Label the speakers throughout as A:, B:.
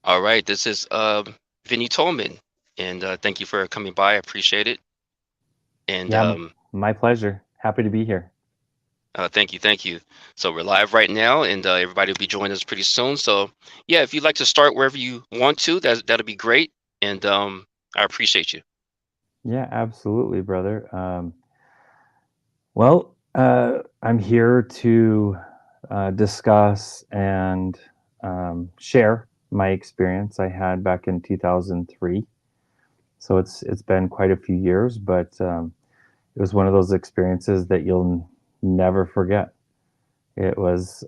A: All right, this is Vinny Tolman, and thank you for coming by. I appreciate it. And
B: Yeah, my pleasure. Happy to be here.
A: thank you, thank you. So we're live right now, and everybody will be joining us pretty soon. So yeah, if you'd like to start wherever you want to, that'll be great. And I appreciate you.
B: Yeah, absolutely, brother. I'm here to discuss and share my experience I had back in 2003. So it's been quite a few years, but it was one of those experiences that you'll never forget. It was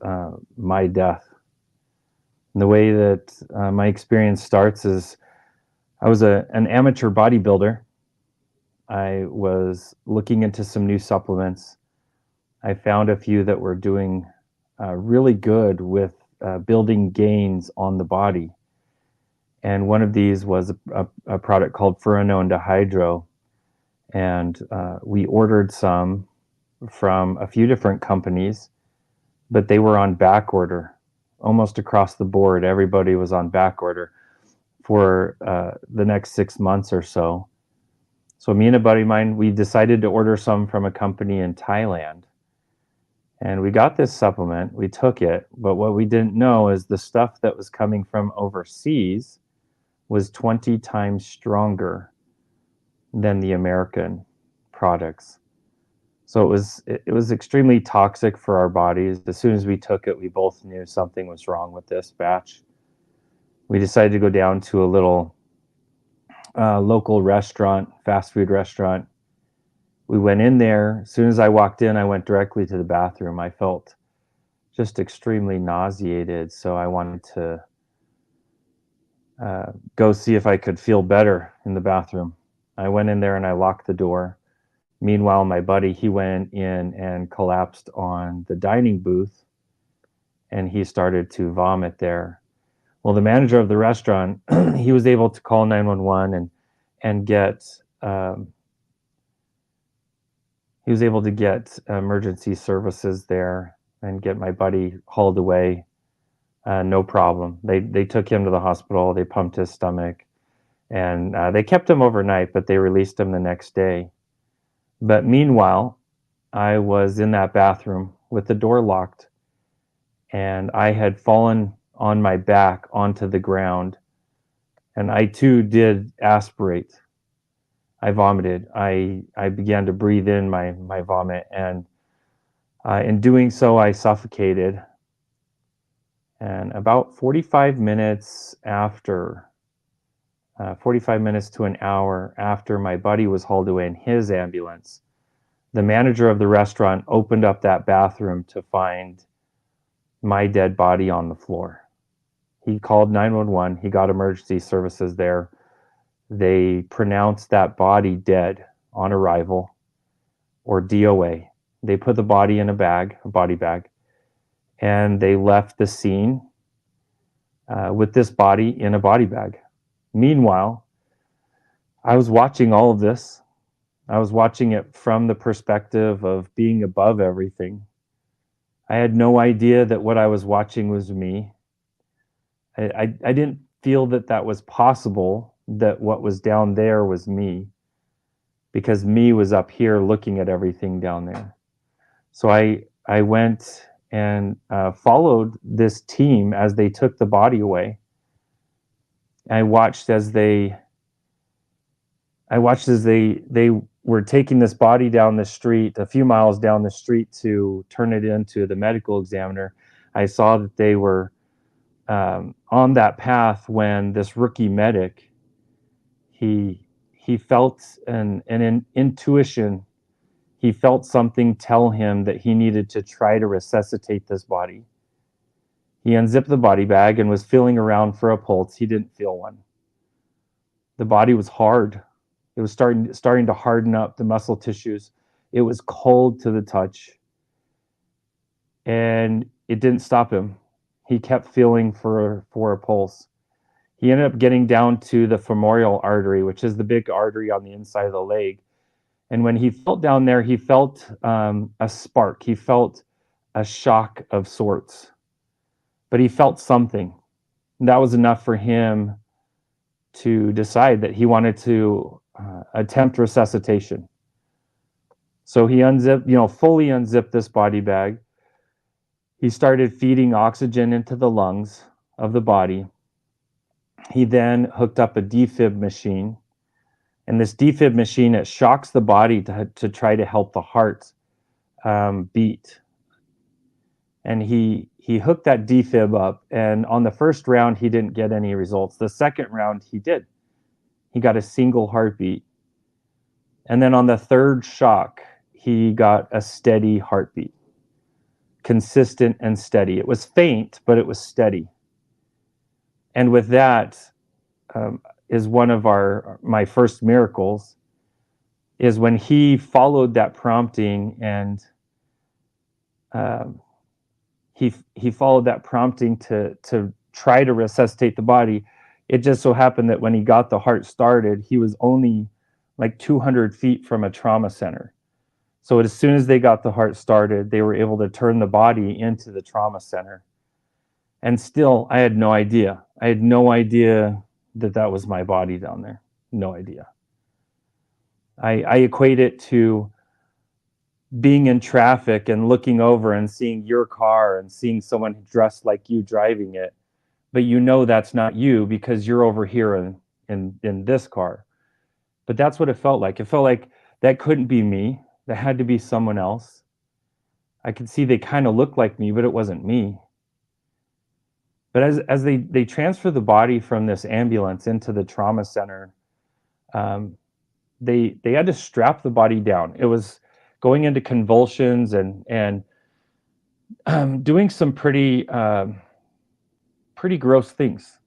B: my death. And the way that my experience starts is I was an amateur bodybuilder. I was looking into some new supplements. I found a few that were doing really good with building gains on the body. And one of these was a product called furanone dihydro. And we ordered some from a few different companies, but they were on back order almost across the board. Everybody was on back order for the next 6 months or so. So me and a buddy of mine, we decided to order some from a company in Thailand. And we got this supplement, we took it, but what we didn't know is the stuff that was coming from overseas was 20 times stronger than the American products. So it was extremely toxic for our bodies. As soon as we took it, we both knew something was wrong with this batch. We decided to go down to a little local restaurant, fast food restaurant. We went in there. As soon as I walked in, I went directly to the bathroom. I felt just extremely nauseated. So I wanted to go see if I could feel better in the bathroom. I went in there and I locked the door. Meanwhile, my buddy, he went in and collapsed on the dining booth and he started to vomit there. Well, the manager of the restaurant, he was able to call 911 and get he was able to get emergency services there and get my buddy hauled away. No problem. They took him to the hospital. They pumped his stomach, and they kept him overnight, but they released him the next day. But meanwhile, I was in that bathroom with the door locked, and I had fallen on my back onto the ground, and I too did aspirate. I vomited. I began to breathe in my vomit, and in doing so, I suffocated. And about 45 minutes after 45 minutes to an hour after my buddy was hauled away in his ambulance, the manager of the restaurant opened up that bathroom to find my dead body on the floor. He called 911. He got emergency services there. They pronounced that body dead on arrival, or DOA. They put the body in a body bag, and they left the scene with this body in a body bag. Meanwhile, I was watching all of this. I was watching it from the perspective of being above everything. I had no idea that what I was watching was me. I didn't feel that that was possible, that what was down there was me, because me was up here looking at everything down there. So I went and followed this team as they took the body away. I watched as they I watched as they were taking this body down the street, a few miles down the street, to turn it into the medical examiner. I saw that they were on that path when this rookie medic he felt an intuition. He felt something tell him that he needed to try to resuscitate this body. He unzipped the body bag and was feeling around for a pulse. He didn't feel one. The body was hard. It was starting to harden up the muscle tissues. It was cold to the touch, and it didn't stop him. He kept feeling for a pulse. He ended up getting down to the femoral artery, which is the big artery on the inside of the leg. And when he felt down there, he felt a spark. He felt a shock of sorts, but he felt something. And that was enough for him to decide that he wanted to attempt resuscitation. So he unzipped, fully unzipped this body bag. He started feeding oxygen into the lungs of the body. He then hooked up a defib machine. And this defib machine, it shocks the body to try to help the heart beat. And he hooked that defib up. And on the first round, he didn't get any results. The second round, he did. He got a single heartbeat. And then on the third shock, he got a steady heartbeat, consistent and steady. It was faint, but it was steady. And with that, is one of my first miracles, is when he followed that prompting, and he followed that prompting to try to resuscitate the body. It just so happened that when he got the heart started, he was only like 200 feet from a trauma center. So as soon as they got the heart started, they were able to turn the body into the trauma center. And still, I had no idea. I had no idea that was my body down there. No idea. I equate it to being in traffic and looking over and seeing your car and seeing someone dressed like you driving it, but that's not you because you're over here in this car. But that's what it felt like. It felt like that couldn't be me. That had to be someone else. I could see they kind of looked like me, but it wasn't me. But as they transfer the body from this ambulance into the trauma center, they had to strap the body down. It was going into convulsions and doing some pretty gross things.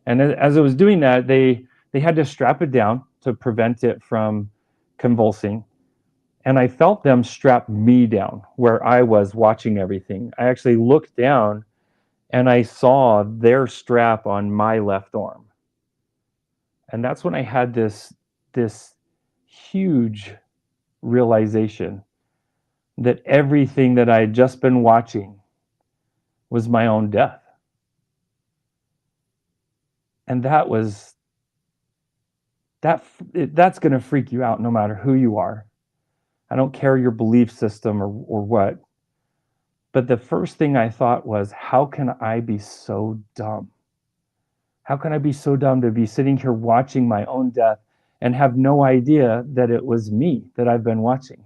B: And as it was doing that, they had to strap it down to prevent it from convulsing. And I felt them strap me down where I was watching everything. I actually looked down and I saw their strap on my left arm. And that's when I had this huge realization that everything that I had just been watching was my own death. And that's going to freak you out no matter who you are. I don't care your belief system or what. But the first thing I thought was, how can I be so dumb? How can I be so dumb to be sitting here watching my own death and have no idea that it was me that I've been watching?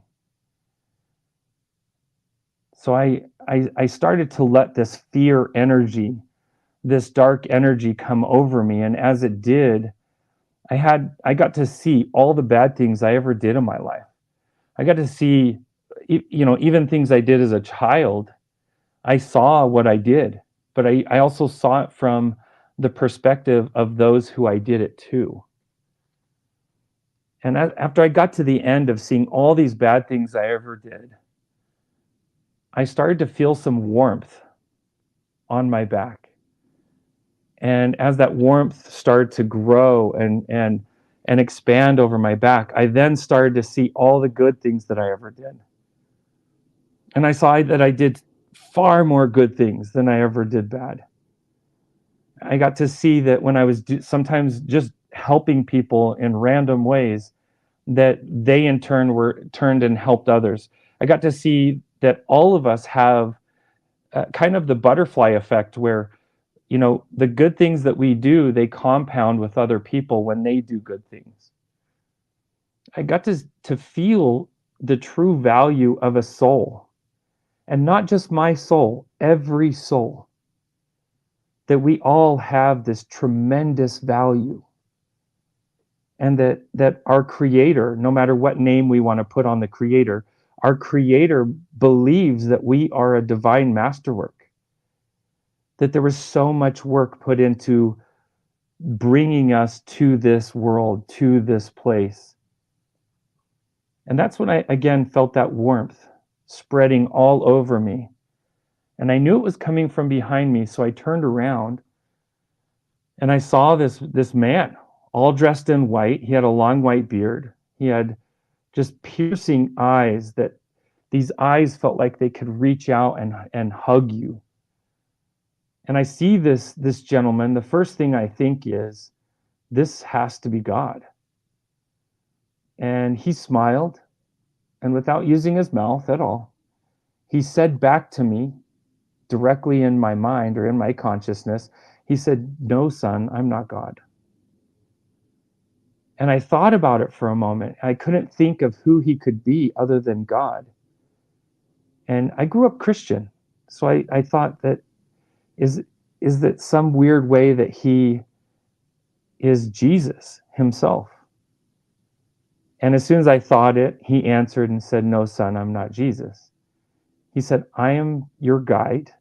B: So I started to let this fear energy, this dark energy come over me. And as it did, I got to see all the bad things I ever did in my life. I got to see, even things I did as a child. I saw what I did, but I also saw it from the perspective of those who I did it to. And after I got to the end of seeing all these bad things I ever did, I started to feel some warmth on my back. And as that warmth started to grow and expand over my back, I then started to see all the good things that I ever did. And I saw that I did far more good things than I ever did bad. I got to see that when I was sometimes just helping people in random ways, that they in turn were turned and helped others. I got to see that all of us have kind of the butterfly effect where, the good things that we do, they compound with other people when they do good things. I got to feel the true value of a soul, and not just my soul, every soul. That we all have this tremendous value, and that our creator, no matter what name we want to put on the creator, our creator believes that we are a divine masterwork, that there was so much work put into bringing us to this world, to this place. And that's when I again felt that warmth spreading all over me. And I knew it was coming from behind me, so I turned around and I saw this man all dressed in white. He had a long white beard. He had just piercing eyes, that these eyes felt like they could reach out and hug you. And I see this gentleman. The first thing I think is, this has to be God. And he smiled, and without using his mouth at all, he said back to me directly in my mind or in my consciousness, he said, "No, son, I'm not God." And I thought about it for a moment. I couldn't think of who he could be other than God. And I grew up Christian. So I thought that is is that some weird way that he is Jesus himself? And as soon as I thought it, he answered and said, "No, son, I'm not Jesus." He said, "I am your guide.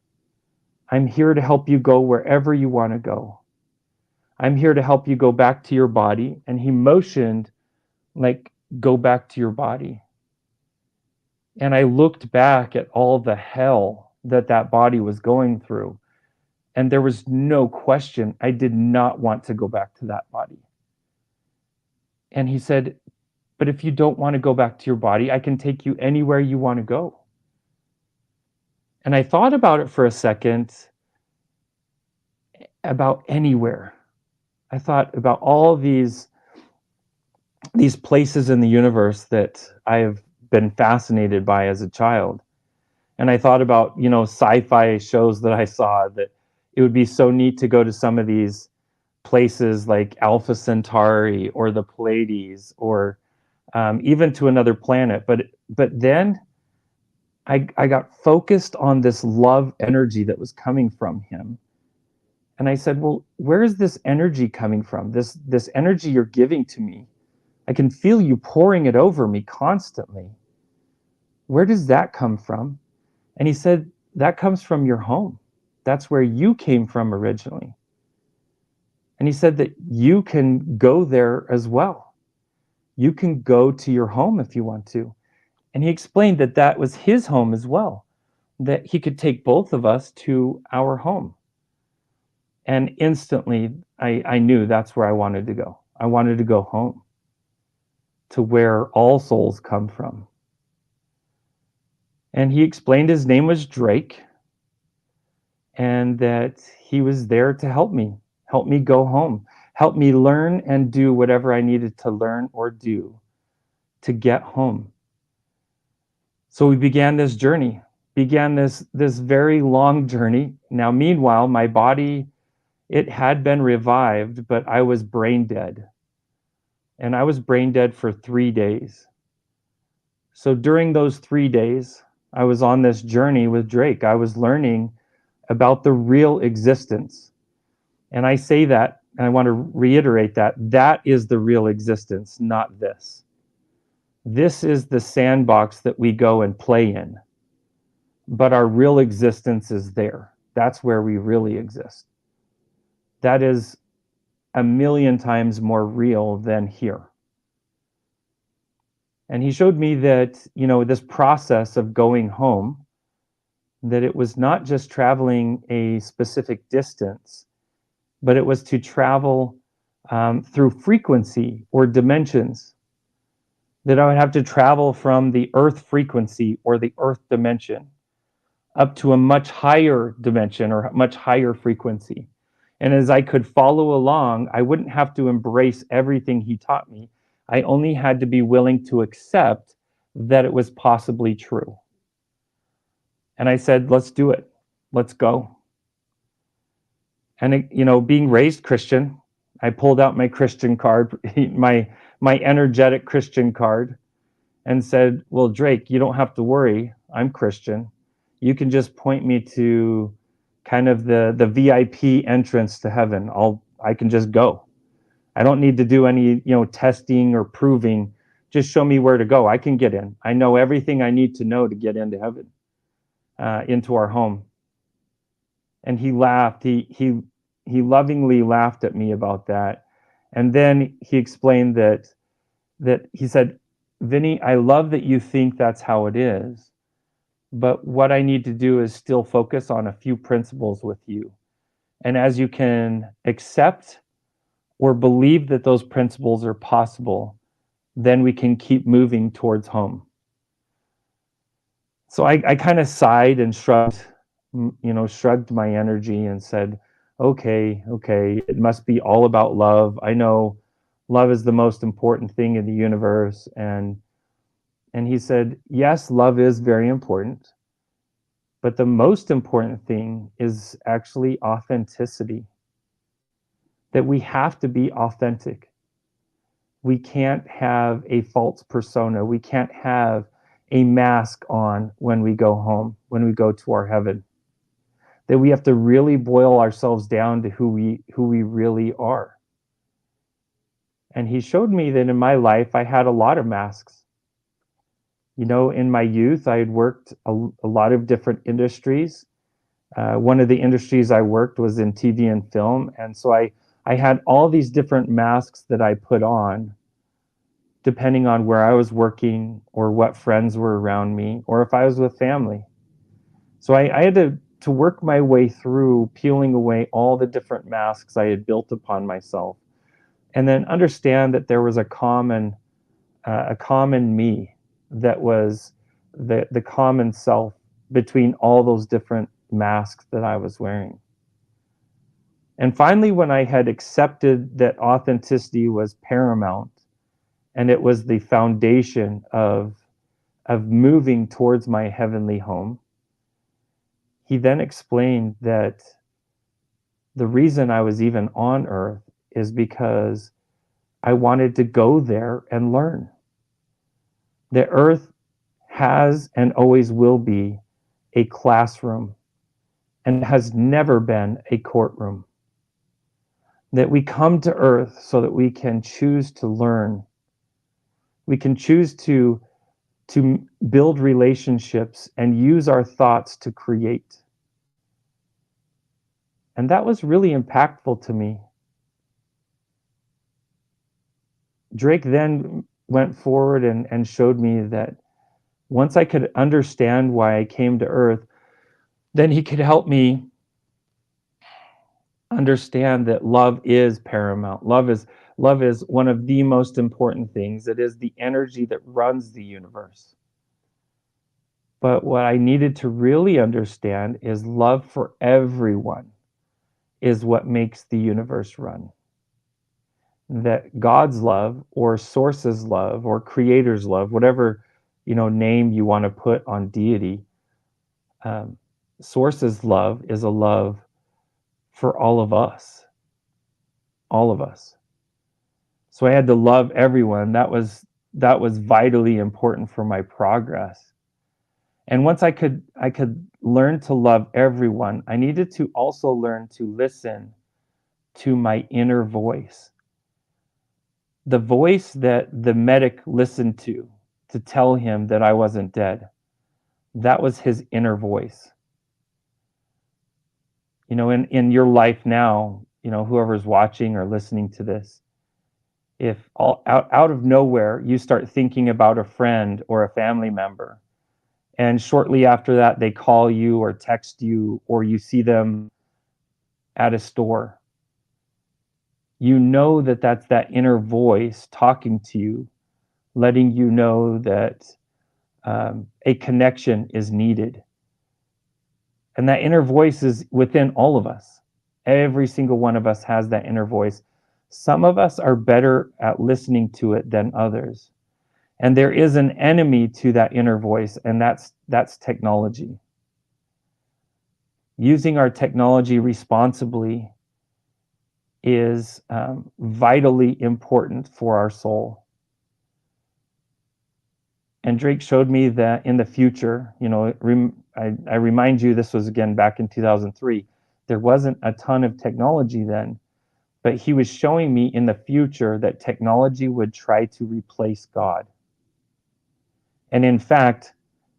B: I'm here to help you go wherever you want to go. I'm here to help you go back to your body." And he motioned, like, go back to your body. And I looked back at all the hell that that body was going through. And there was no question, I did not want to go back to that body. And he said, "But if you don't want to go back to your body, I can take you anywhere you want to go." And I thought about it for a second, about anywhere. I thought about all these places in the universe that I have been fascinated by as a child. And I thought about, sci-fi shows that I saw, that it would be so neat to go to some of these places like Alpha Centauri or the Pleiades, or even to another planet. But then I got focused on this love energy that was coming from him. And I said, "Well, where is this energy coming from? This energy you're giving to me. I can feel you pouring it over me constantly. Where does that come from?" And he said, "That comes from your home. That's where you came from originally." And he said that you can go there as well. You can go to your home if you want to. And he explained that that was his home as well, that he could take both of us to our home. And instantly, I knew that's where I wanted to go. I wanted to go home, to where all souls come from. And he explained his name was Drake, and that he was there to help me go home, help me learn and do whatever I needed to learn or do to get home. So we began this journey, began this very long journey. Now, meanwhile, my body, it had been revived, but I was brain dead. And I was brain dead for 3 days. So during those 3 days, I was on this journey with Drake. I was learning about the real existence. And I say that, and I want to reiterate that that is the real existence, not this. This is the sandbox that we go and play in. But our real existence is there. That's where we really exist. That is a million times more real than here. And he showed me that, this process of going home, that it was not just traveling a specific distance, but it was to travel through frequency or dimensions. That I would have to travel from the earth frequency or the earth dimension up to a much higher dimension or much higher frequency. And as I could follow along, I wouldn't have to embrace everything he taught me. I only had to be willing to accept that it was possibly true. And I said, "Let's do it. Let's go." And being raised Christian, I pulled out my Christian card, my energetic Christian card, and said, "Well, Drake, you don't have to worry. I'm Christian. You can just point me to kind of the VIP entrance to heaven. I can just go. I don't need to do any, testing or proving. Just show me where to go. I can get in. I know everything I need to know to get into heaven, into our home." And he laughed. He lovingly laughed at me about that. And then he explained that he said, "Vinny, I love that you think that's how it is, but what I need to do is still focus on a few principles with you. And as you can accept or believe that those principles are possible, then we can keep moving towards home." So I kind of sighed and shrugged, shrugged my energy and said, okay, okay, it must be all about love. I know love is the most important thing in the universe. And he said, yes, love is very important, but the most important thing is actually authenticity, that we have to be authentic. We can't have a false persona. We can't have a mask on when we go home, when we go to our heaven. That we have to really boil ourselves down to who we really are. And he showed me that in my life I had a lot of masks. In my youth, I had worked a lot of different industries. One of the industries I worked was in TV and film, and so I had all these different masks that I put on depending on where I was working or what friends were around me or if I was with family. So I had to work my way through peeling away all the different masks I had built upon myself, and then understand that there was a common me that was the common self between all those different masks that I was wearing. And finally, when I had accepted that authenticity was paramount and it was the foundation of moving towards my heavenly home, he then explained that the reason I was even on earth is because I wanted to go there and learn. The earth has and always will be a classroom and has never been a courtroom. That we come to earth so that we can choose to learn. We can choose to build relationships and use our thoughts to create. And that was really impactful to me. Drake then went forward and showed me that once I could understand why I came to earth, then he could help me understand that love is paramount. Love is one of the most important things. It is the energy that runs the universe. But what I needed to really understand is love for everyone is what makes the universe run. That God's love or source's love or creator's love, whatever name you want to put on deity, um, source's love is a love for all of us. So I had to love everyone. That was vitally important for my progress. And once I could learn to love everyone, I needed to also learn to listen to my inner voice. The voice that the medic listened to tell him that I wasn't dead. That was his inner voice. In your life now, whoever's watching or listening to this, if out of nowhere you start thinking about a friend or a family member, and shortly after that they call you or text you or you see them at a store, you know that that's that inner voice talking to you, letting you know that a connection is needed. And that inner voice is within all of us. Every single one of us has that inner voice. Some of us are better at listening to it than others. And there is an enemy to that inner voice, and that's technology. Using our technology responsibly is vitally important for our soul. And Drake showed me that in the future, I remind you, this was again back in 2003. There wasn't a ton of technology then, but he was showing me in the future that technology would try to replace God. And in fact,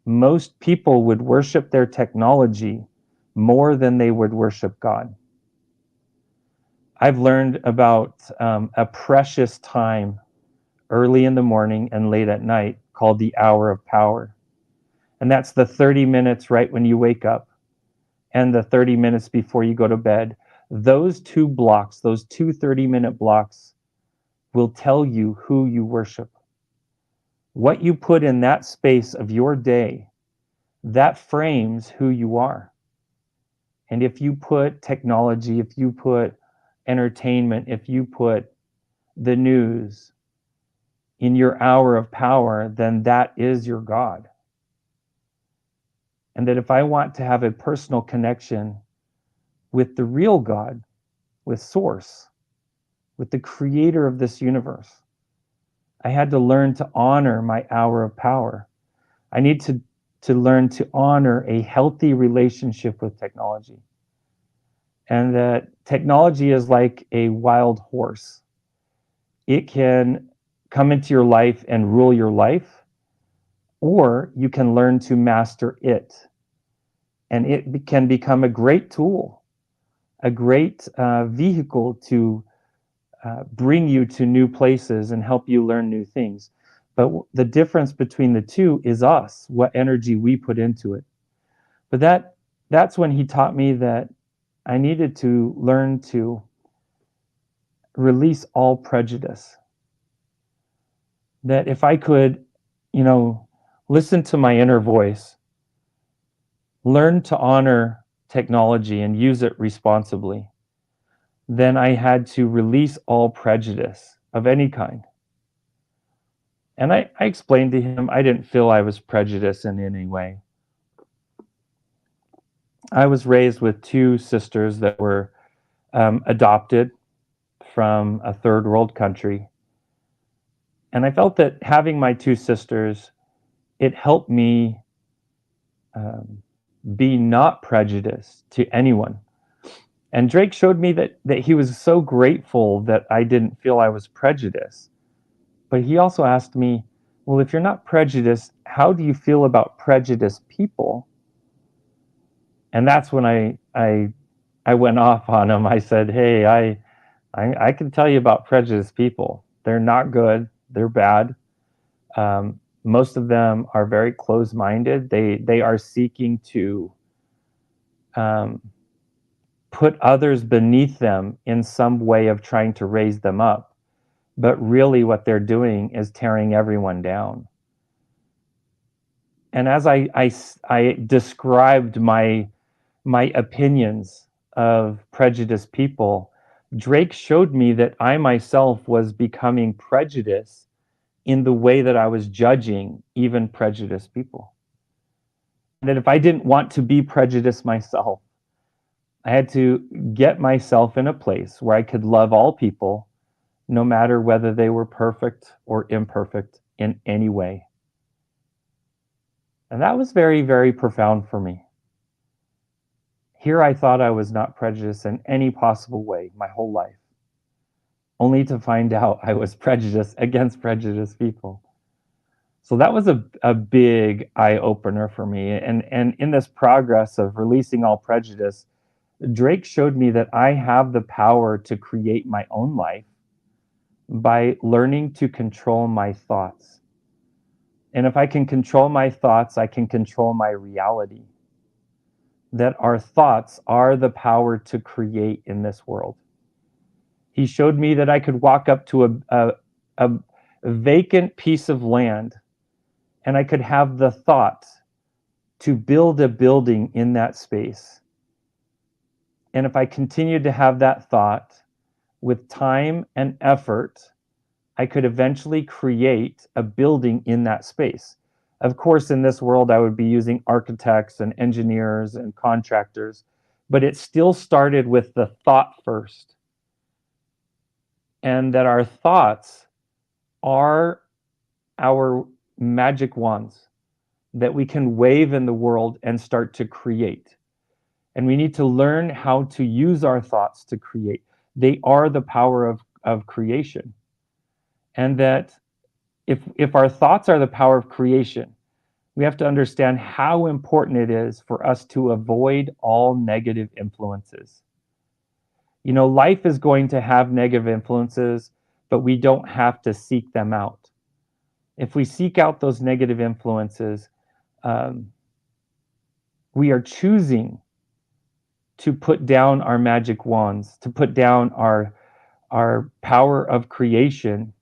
B: most people would worship their technology more than they would worship God. I've learned about a precious time early in the morning and late at night called the hour of power. And that's the 30 minutes right when you wake up and the 30 minutes before you go to bed. Those two blocks, those two 30-minute blocks, will tell you who you worship. What you put in that space of your day, that frames who you are. And if you put technology, if you put entertainment, if you put the news in your hour of power, then that is your God. And that if I want to have a personal connection with the real God, with Source, with the creator of this universe, I had to learn to honor my hour of power. I need to learn to honor a healthy relationship with technology. And that technology is like a wild horse. It can come into your life and rule your life, or you can learn to master it. And it can become a great tool, a great vehicle to bring you to new places and help you learn new things. But the difference between the two is us, what energy we put into it. But that's when he taught me that I needed to learn to release all prejudice. That if I could, you know, listen to my inner voice, learn to honor technology and use it responsibly, then I had to release all prejudice of any kind. And I explained to him I didn't feel I was prejudiced in any way. I was raised with two sisters that were adopted from a third world country. And I felt that having my two sisters, it helped me um, be not prejudiced to anyone. And Drake showed me that he was so grateful that I didn't feel I was prejudiced. But he also asked me, well, if you're not prejudiced, how do you feel about prejudiced people? And that's when I went off on him. I said, hey, I can tell you about prejudiced people. They're not good. They're bad. Most of them are very closed-minded. They are seeking to um, put others beneath them in some way of trying to raise them up. But really, what they're doing is tearing everyone down. And as I described my opinions of prejudiced people, Drake showed me that I myself was becoming prejudiced in the way that I was judging even prejudiced people. And that if I didn't want to be prejudiced myself, I had to get myself in a place where I could love all people, no matter whether they were perfect or imperfect in any way. And that was very, very profound for me. Here I thought I was not prejudiced in any possible way my whole life, only to find out I was prejudiced against prejudiced people. So that was a big eye opener for me. And in this progress of releasing all prejudice, Drake showed me that I have the power to create my own life by learning to control my thoughts. And if I can control my thoughts, I can control my reality. That our thoughts are the power to create in this world. He showed me that I could walk up to a vacant piece of land and I could have the thought to build a building in that space. And if I continued to have that thought with time and effort, I could eventually create a building in that space. Of course, in this world, I would be using architects and engineers and contractors, but it still started with the thought first. And that our thoughts are our magic wands that we can wave in the world and start to create. And we need to learn how to use our thoughts to create. They are the power of creation. And that if our thoughts are the power of creation, we have to understand how important it is for us to avoid all negative influences. You know, life is going to have negative influences, but we don't have to seek them out. If we seek out those negative influences, um, we are choosing to put down our magic wands, to put down our power of creation,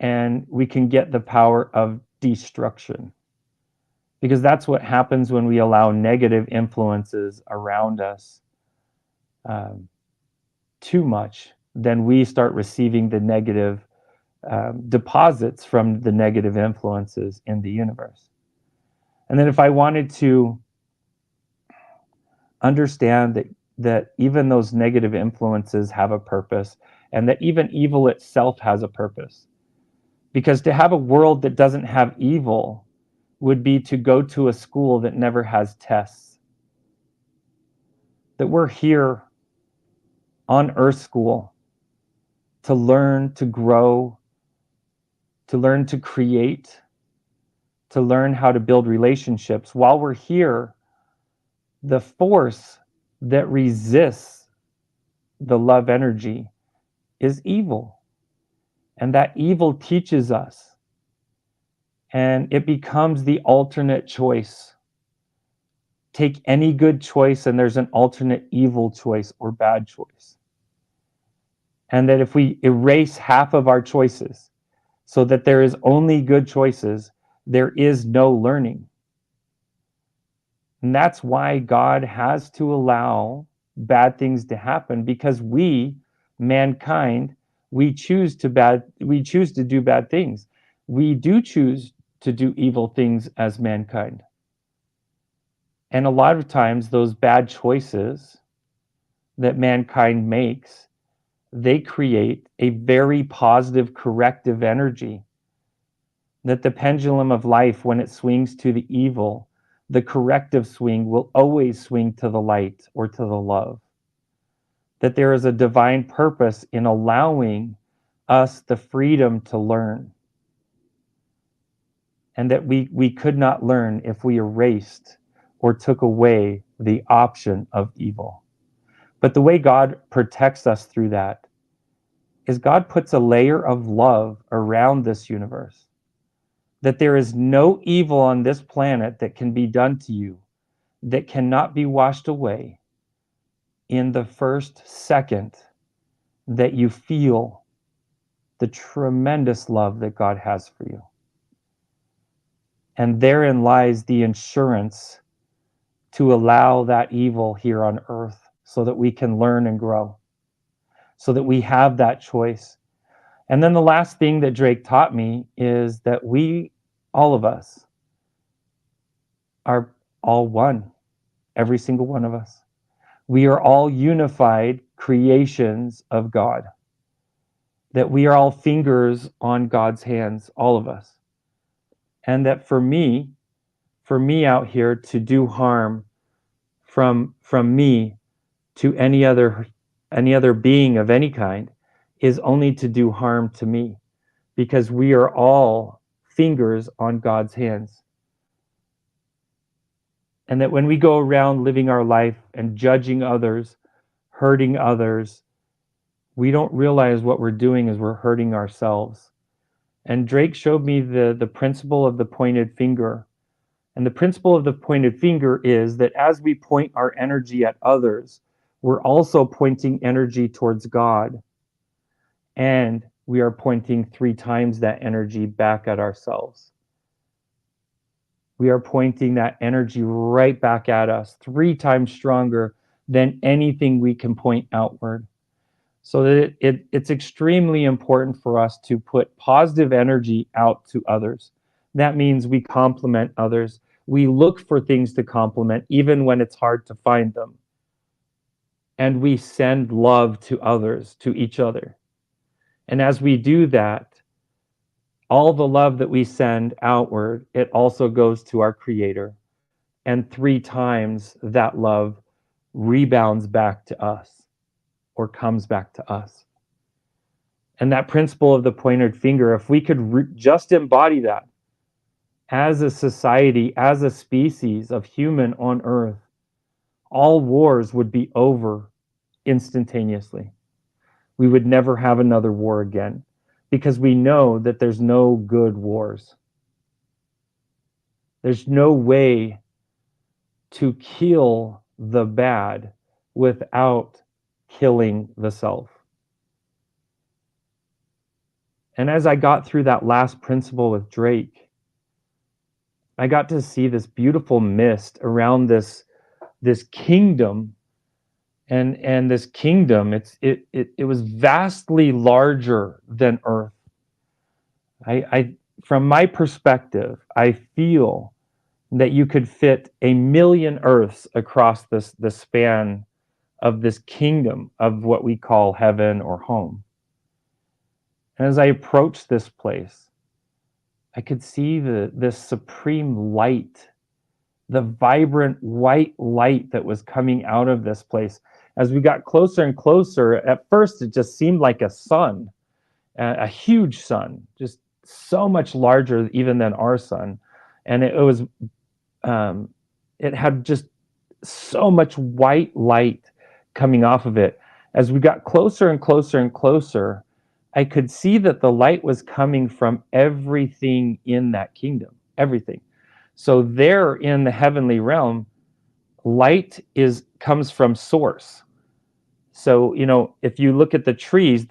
B: and we can get the power of destruction. because that's what happens when we allow negative influences around us um, too much. Then we start receiving the negative deposits from the negative influences in the universe. And then if I wanted to understand that even those negative influences have a purpose, and that even evil itself has a purpose, because to have a world that doesn't have evil would be to go to a school that never has tests. That we're here on Earth School to learn, to grow, to learn to create, to learn how to build relationships. While we're here, the force that resists the love energy is evil. And that evil teaches us, and it becomes the alternate choice. Take any good choice, and there's an alternate evil choice or bad choice. And that if we erase half of our choices so that there is only good choices, there is no learning. And that's why God has to allow bad things to happen, because we, mankind, we choose to do bad things. We do choose to do evil things as mankind. And a lot of times those bad choices that mankind makes, they create a very positive corrective energy. That the pendulum of life, when it swings to the evil, the corrective swing will always swing to the light or to the love. That there is a divine purpose in allowing us the freedom to learn. And that we could not learn if we erased or took away the option of evil. But the way God protects us through that is God puts a layer of love around this universe. That there is no evil on this planet that can be done to you that cannot be washed away in the first second that you feel the tremendous love that God has for you. And therein lies the insurance to allow that evil here on earth so that we can learn and grow, so that we have that choice. And then the last thing that Drake taught me is that we, all of us, are all one, every single one of us. We are all unified creations of God. That we are all fingers on God's hands, all of us. And that for me out here to do harm from me to any other being of any kind is only to do harm to me, because we are all fingers on God's hands. And that when we go around living our life and judging others, hurting others, we don't realize what we're doing is we're hurting ourselves. And Drake showed me the principle of the pointed finger. And the principle of the pointed finger is that as we point our energy at others, we're also pointing energy towards God. And we are pointing 3 times that energy back at ourselves. We are pointing that energy right back at us, 3 times stronger than anything we can point outward. So that it's extremely important for us to put positive energy out to others. That means we compliment others. We look for things to compliment, even when it's hard to find them. And we send love to others, to each other. And as we do that, all the love that we send outward, it also goes to our Creator. And 3 times that love rebounds back to us or comes back to us. And that principle of the pointed finger, if we could just embody that as a society, as a species of human on Earth, all wars would be over instantaneously. We would never have another war again, because we know that there's no good wars. There's no way to kill the bad without killing the self. And as I got through that last principle with Drake, I got to see this beautiful mist around this kingdom, and this kingdom, it was vastly larger than Earth. I From my perspective, I feel that you could fit a million Earths across this the span of this kingdom of what we call heaven or home. And as I approached this place, I could see this supreme light, the vibrant white light that was coming out of this place. As we got closer and closer, at first it just seemed like a sun, a huge sun, just so much larger even than our sun. And um, it had just so much white light coming off of it. As we got closer and closer and closer, I could see that the light was coming from everything in that kingdom, everything. So there in the heavenly realm, light is comes from source. So, if you look at the trees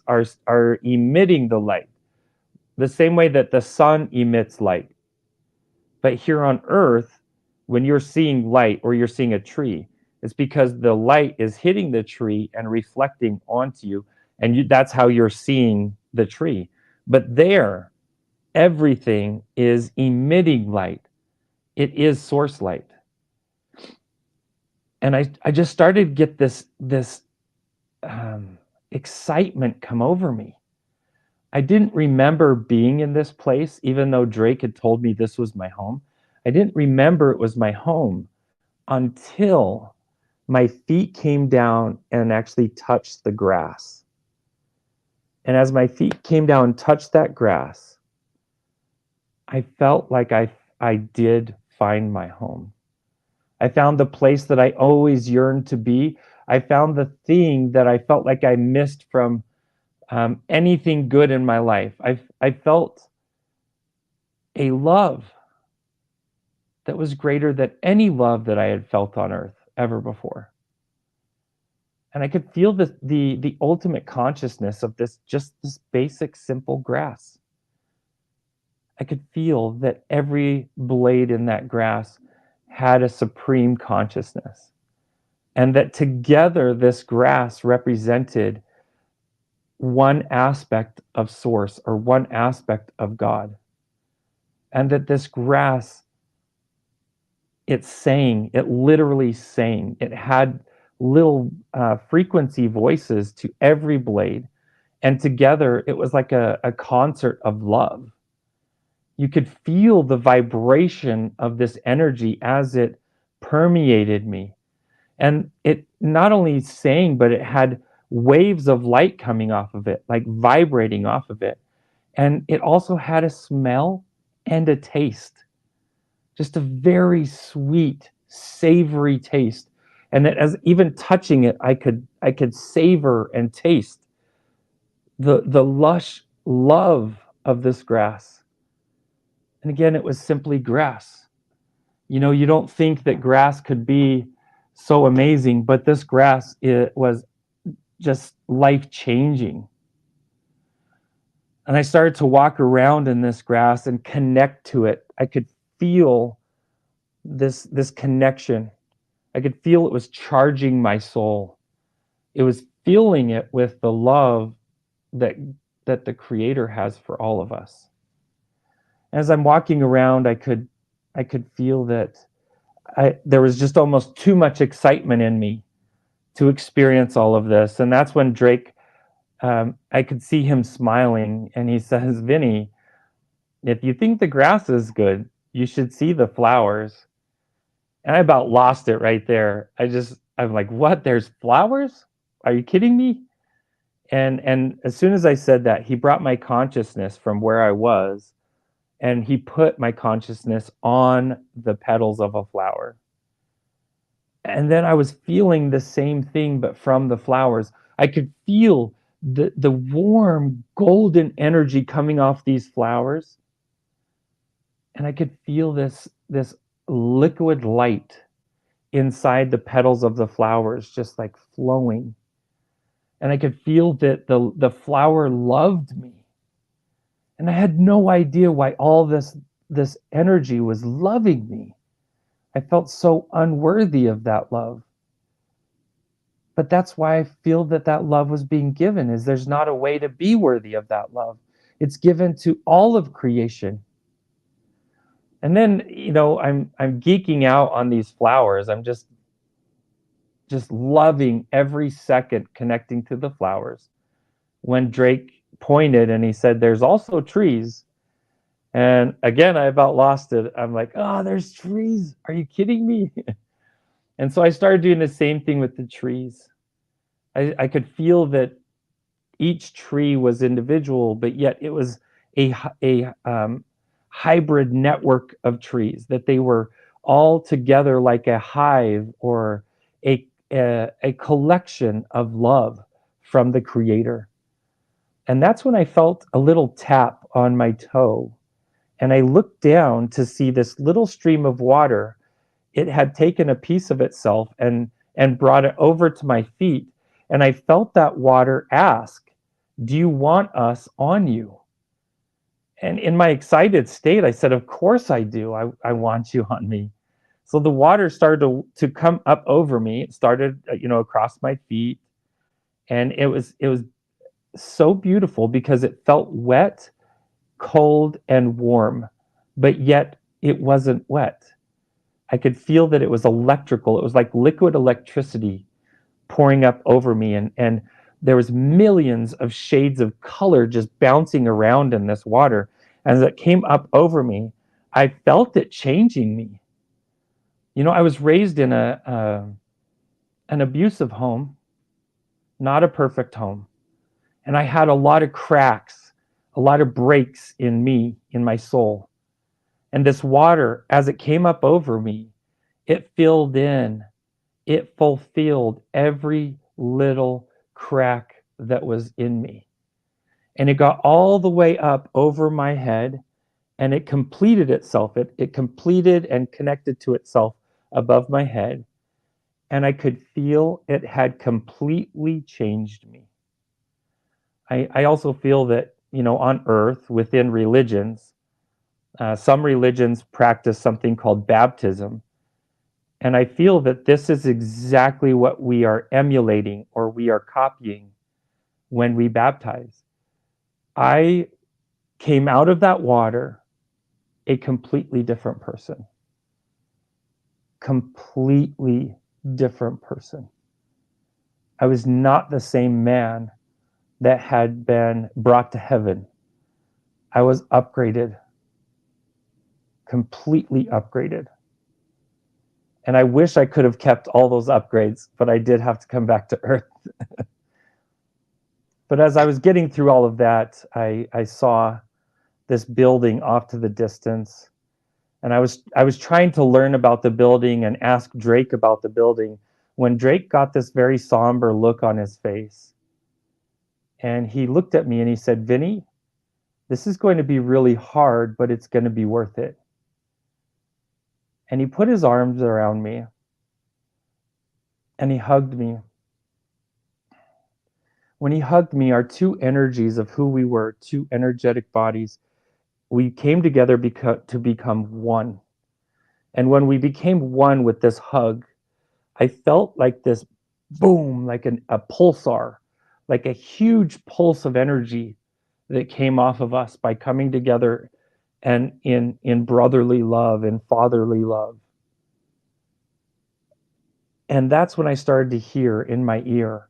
B: are emitting the light the same way that the sun emits light. But here on earth, when you're seeing light or you're seeing a tree, it's because the light is hitting the tree and reflecting onto you, and that's how you're seeing the tree. But there, everything is emitting light. It is source light. And I just started to get this excitement come over me. I didn't remember being in this place, even though Drake had told me this was my home. I didn't remember it was my home until my feet came down and actually touched the grass. And as my feet came down and touched that grass, I felt like I did find my home. I found the place that I always yearned to be. I found the thing that I felt like I missed from anything good in my life. I felt a love that was greater than any love that I had felt on earth ever before. And I could feel the ultimate consciousness of this basic simple grass. I could feel that every blade in that grass had a supreme consciousness, and that together this grass represented one aspect of source or one aspect of God. And that this grass, it literally sang. It had little frequency voices to every blade. And together, it was like a concert of love. You could feel the vibration of this energy as it permeated me. And it not only sang, but it had waves of light coming off of it, like vibrating off of it. And it also had a smell and a taste, just a very sweet, savory taste. And that as even touching it, I could savor and taste the lush love of this grass. And again, it was simply grass. You don't think that grass could be so amazing, but this grass, it was just life changing. And I started to walk around in this grass and connect to it. I could feel this connection. I could feel it was charging my soul. It was filling it with the love that the creator has for all of us. As I'm walking around, I could feel that there was just almost too much excitement in me to experience all of this. And that's when Drake, I could see him smiling, and he says, "Vinny, if you think the grass is good, you should see the flowers." And I about lost it right there. I'm like, "What? There's flowers? Are you kidding me?" And as soon as I said that, he brought my consciousness from where I was, and he put my consciousness on the petals of a flower. And then I was feeling the same thing, but from the flowers. I could feel the warm golden energy coming off these flowers, and I could feel this liquid light inside the petals of the flowers, just like flowing. And I could feel that the flower loved me. And I had no idea why all this this energy was loving me. I felt so unworthy of that love. But that's why I feel that that love was being given, is there's not a way to be worthy of that love. It's given to all of creation. And then, I'm geeking out on these flowers. I'm just loving every second connecting to the flowers. When Drake pointed and he said, "There's also trees." And again, I about lost it. I'm like, "Oh, there's trees. Are you kidding me?" And so I started doing the same thing with the trees. I could feel that each tree was individual, but yet it was a hybrid network of trees, that they were all together like a hive, or a collection of love from the Creator. And that's when I felt a little tap on my toe. And I looked down to see this little stream of water. It had taken a piece of itself and brought it over to my feet. And I felt that water ask, "Do you want us on you?" And in my excited state, I said, "Of course I do. I want you on me." So the water started to come up over me. It started, across my feet. And it was so beautiful because it felt wet, cold, and warm, but yet it wasn't wet. I could feel that it was electrical. It was like liquid electricity pouring up over me, and there was millions of shades of color just bouncing around in this water. As it came up over me, I felt it changing me. I was raised in an abusive home, not a perfect home, and I had a lot of cracks, a lot of breaks in me, in my soul. And this water, as it came up over me, it filled in, it fulfilled every little crack that was in me. And it got all the way up over my head, and it completed itself. It completed and connected to itself above my head. And I could feel it had completely changed me. I also feel that, on earth, within religions, some religions practice something called baptism. And I feel that this is exactly what we are emulating, or we are copying, when we baptize. I came out of that water a completely different person. Completely different person. I was not the same man that had been brought to heaven. I was upgraded, completely upgraded. And I wish I could have kept all those upgrades, but I did have to come back to earth. But as I was getting through all of that, I saw this building off to the distance. And I was trying to learn about the building and ask Drake about the building, when Drake got this very somber look on his face. And he looked at me and he said, "Vinny, this is going to be really hard, but it's going to be worth it." And he put his arms around me and he hugged me. When he hugged me, our two energies of who we were, two energetic bodies, we came together to become one. And when we became one with this hug, I felt like this boom, like a pulsar, like a huge pulse of energy that came off of us by coming together and in brotherly love and fatherly love. And that's when I started to hear in my ear.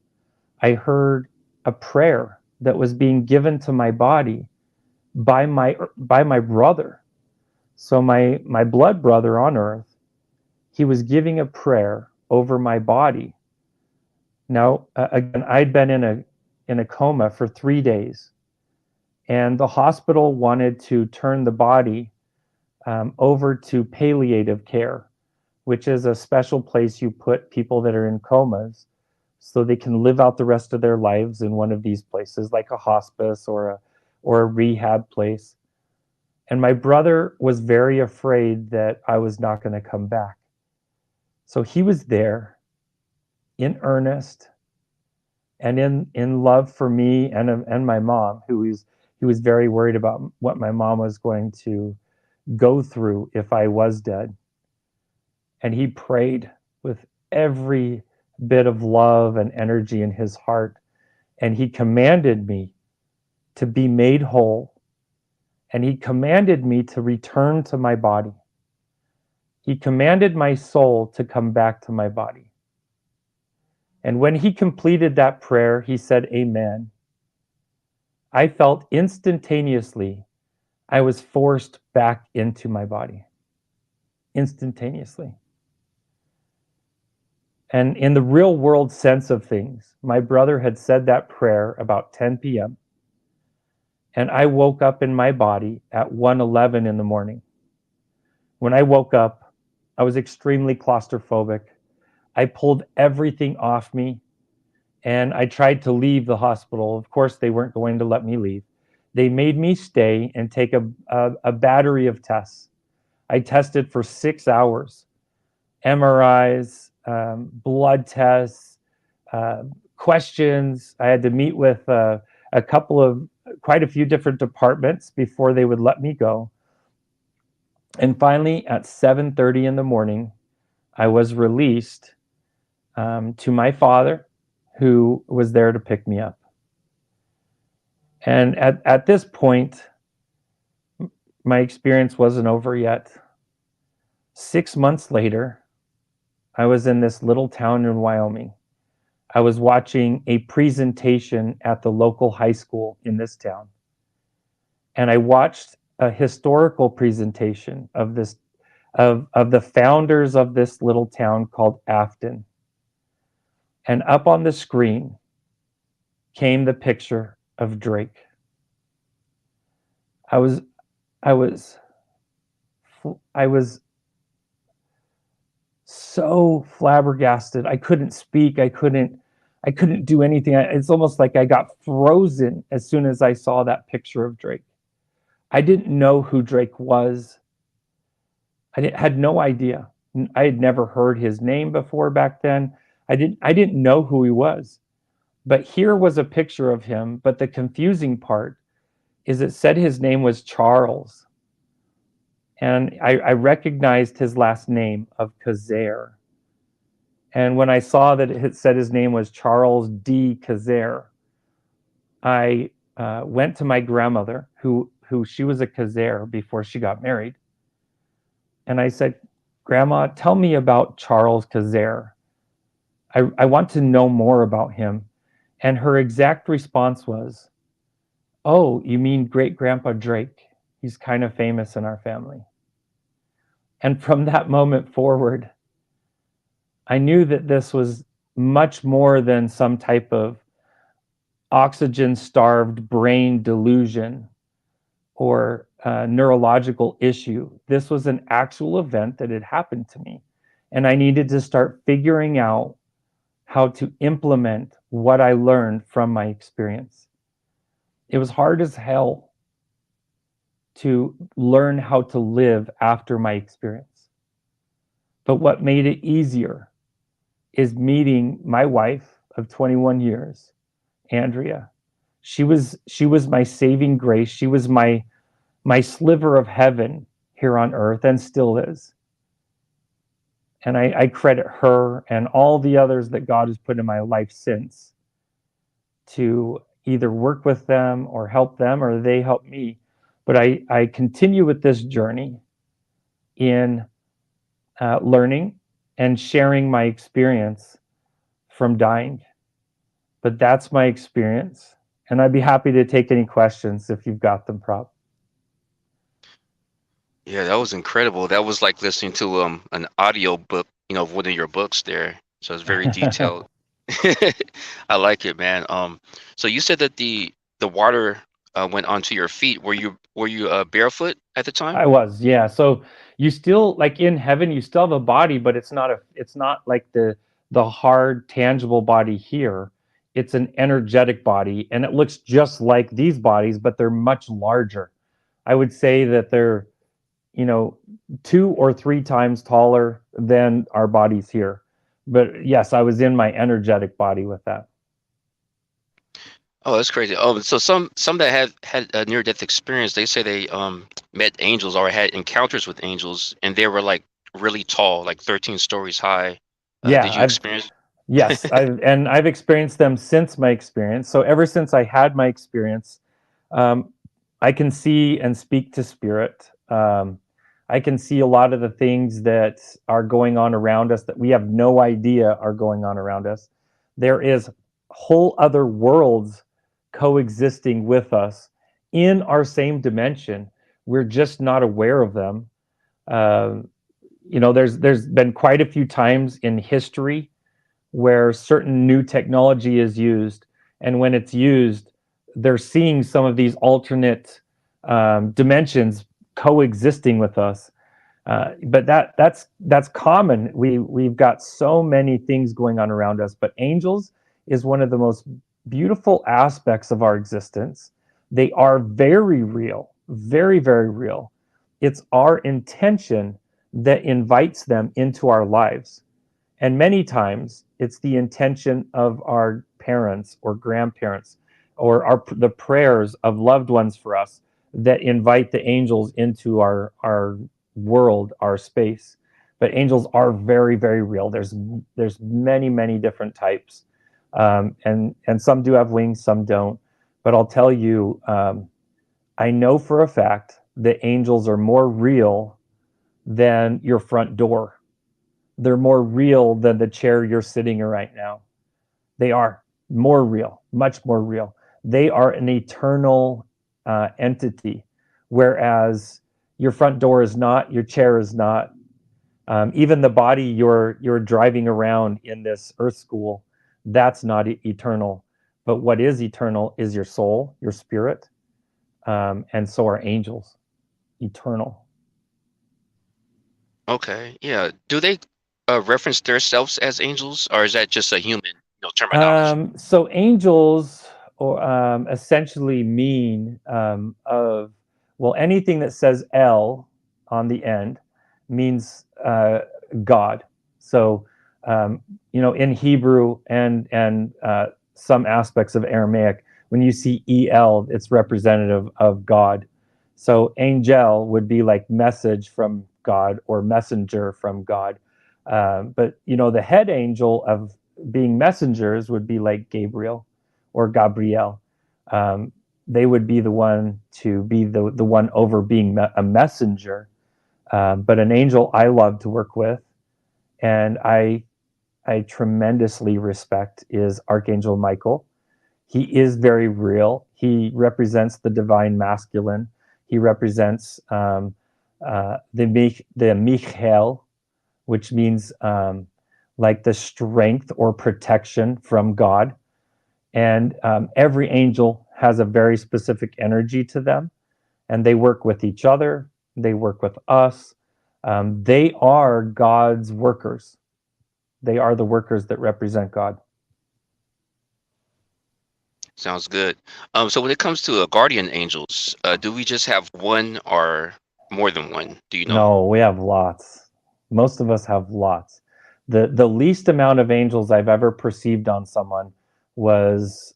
B: I heard a prayer that was being given to my body by my brother. So my blood brother on earth, he was giving a prayer over my body. Now, again, I'd been in a coma for 3 days, and the hospital wanted to turn the body over to palliative care, which is a special place you put people that are in comas so they can live out the rest of their lives in one of these places, like a hospice or a rehab place. And my brother was very afraid that I was not going to come back. So he was there in earnest and in love for me and my mom, he was very worried about what my mom was going to go through if I was dead. And he prayed with every bit of love and energy in his heart. And he commanded me to be made whole. And he commanded me to return to my body. He commanded my soul to come back to my body. And when he completed that prayer, he said, Amen. I felt instantaneously I was forced back into my body. Instantaneously. And in the real world sense of things, my brother had said that prayer about 10 p.m. And I woke up in my body at 1:11 in the morning. When I woke up, I was extremely claustrophobic. I pulled everything off me and I tried to leave the hospital. Of course, they weren't going to let me leave. They made me stay and take a battery of tests. I tested for 6 hours, MRIs, blood tests, questions. I had to meet with quite a few different departments before they would let me go. And finally, at 7:30 in the morning, I was released to my father, who was there to pick me up. And at this point, my experience wasn't over yet. 6 months later, I was in this little town in Wyoming. I was watching a presentation at the local high school in this town. And I watched a historical presentation of the founders of this little town called Afton. And up on the screen came the picture of Drake. I was I was I was so flabbergasted. I couldn't speak. I couldn't do anything. It's almost like I got frozen as soon as I saw that picture of Drake. I didn't know who Drake was. Had no idea. I had never heard his name before back then. I didn't know who he was. But here was a picture of him. But the confusing part is it said his name was Charles. And I recognized his last name of Kazare. And when I saw that it said his name was Charles D. Kazare, I went to my grandmother, who she was a Kazare before she got married. And I said, Grandma, tell me about Charles Kazare. I want to know more about him. And her exact response was, oh, you mean great grandpa Drake? He's kind of famous in our family. And from that moment forward, I knew that this was much more than some type of oxygen-starved brain delusion or neurological issue. This was an actual event that had happened to me. And I needed to start figuring out how to implement what I learned from my experience. It was hard as hell to learn how to live after my experience. But what made it easier is meeting my wife of 21 years, Andrea. She was my saving grace. She was my sliver of heaven here on earth, and still is. And I credit her and all the others that God has put in my life since to either work with them or help them, or they help me. But I continue with this journey in learning and sharing my experience from dying. But that's my experience. And I'd be happy to take any questions if you've got them, Prop.
A: Yeah, that was incredible. That was like listening to an audio book, of one of your books there. So it's very detailed. I like it, man. So you said that the water went onto your feet. Were you barefoot at the time?
B: I was, yeah. So you still, like, in heaven, you still have a body, but it's not like the hard, tangible body here. It's an energetic body, and it looks just like these bodies, but they're much larger. I would say that they're, 2 or 3 times taller than our bodies here. But yes, I was in my energetic body with that.
A: Oh, that's crazy. Oh, so some that have had a near death experience, they say they met angels or had encounters with angels, and they were like really tall, like 13 stories high.
B: Yeah,
A: Did you
B: I've
A: experience?
B: yes, I've experienced them since my experience. So ever since I had my experience, um, I can see and speak to spirit. I can see a lot of the things that are going on around us that we have no idea are going on around us. There is whole other worlds coexisting with us in our same dimension. We're just not aware of them. Um, there's been quite a few times in history where certain new technology is used, and when it's used, they're seeing some of these alternate dimensions coexisting with us. But that's common. We've got so many things going on around us, but angels is one of the most beautiful aspects of our existence. They are very real, very, very real. It's our intention that invites them into our lives. And many times it's the intention of our parents or grandparents or the prayers of loved ones for us that invite the angels into our world, our space. But angels are very, very real. There's many, many different types, and some do have wings, some don't. But I'll tell you, I know for a fact that angels are more real than your front door. They're more real than the chair you're sitting in right now. They are more real, much more real. They are an eternal entity, whereas your front door is not, your chair is not. Even the body you're driving around in this earth school, that's not eternal. But what is eternal is your soul, your spirit, and so are angels, eternal.
A: Okay, yeah. Do they reference themselves as angels, or is that just a human, terminology?
B: So angels or essentially mean of well anything that says L on the end means God. So in Hebrew and some aspects of Aramaic, when you see El, it's representative of God. So angel would be like message from God or messenger from God. But the head angel of being messengers would be like Gabriel or Gabriel. Um, they would be the one to be the one over being a messenger. But an angel I love to work with, and I tremendously respect is Archangel Michael. He is very real. He represents the divine masculine. He represents the Michael, which means like the strength or protection from God. And every angel has a very specific energy to them, and they work with each other, they work with us. They are God's workers, they are the workers that represent God.
A: Sounds good. So when it comes to guardian angels, do we just have one or more than one? Do you know?
B: No, we have lots. Most of us have lots. The least amount of angels I've ever perceived on someone was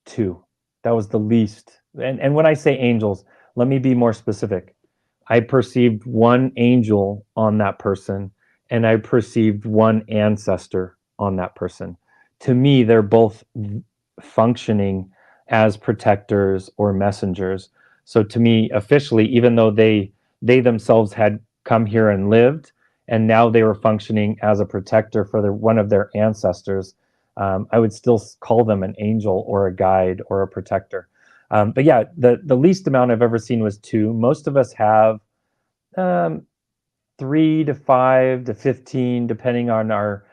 B: two. That was the least. And when I say angels, let me be more specific. I perceived one angel on that person, and I perceived one ancestor on that person. To me, they're both functioning as protectors or messengers. So to me, officially, even though they themselves had come here and lived, and now they were functioning as a protector for one of their ancestors, I would still call them an angel or a guide or a protector. But yeah, the least amount I've ever seen was two. Most of us have um, 3 to 5 to 15, depending on our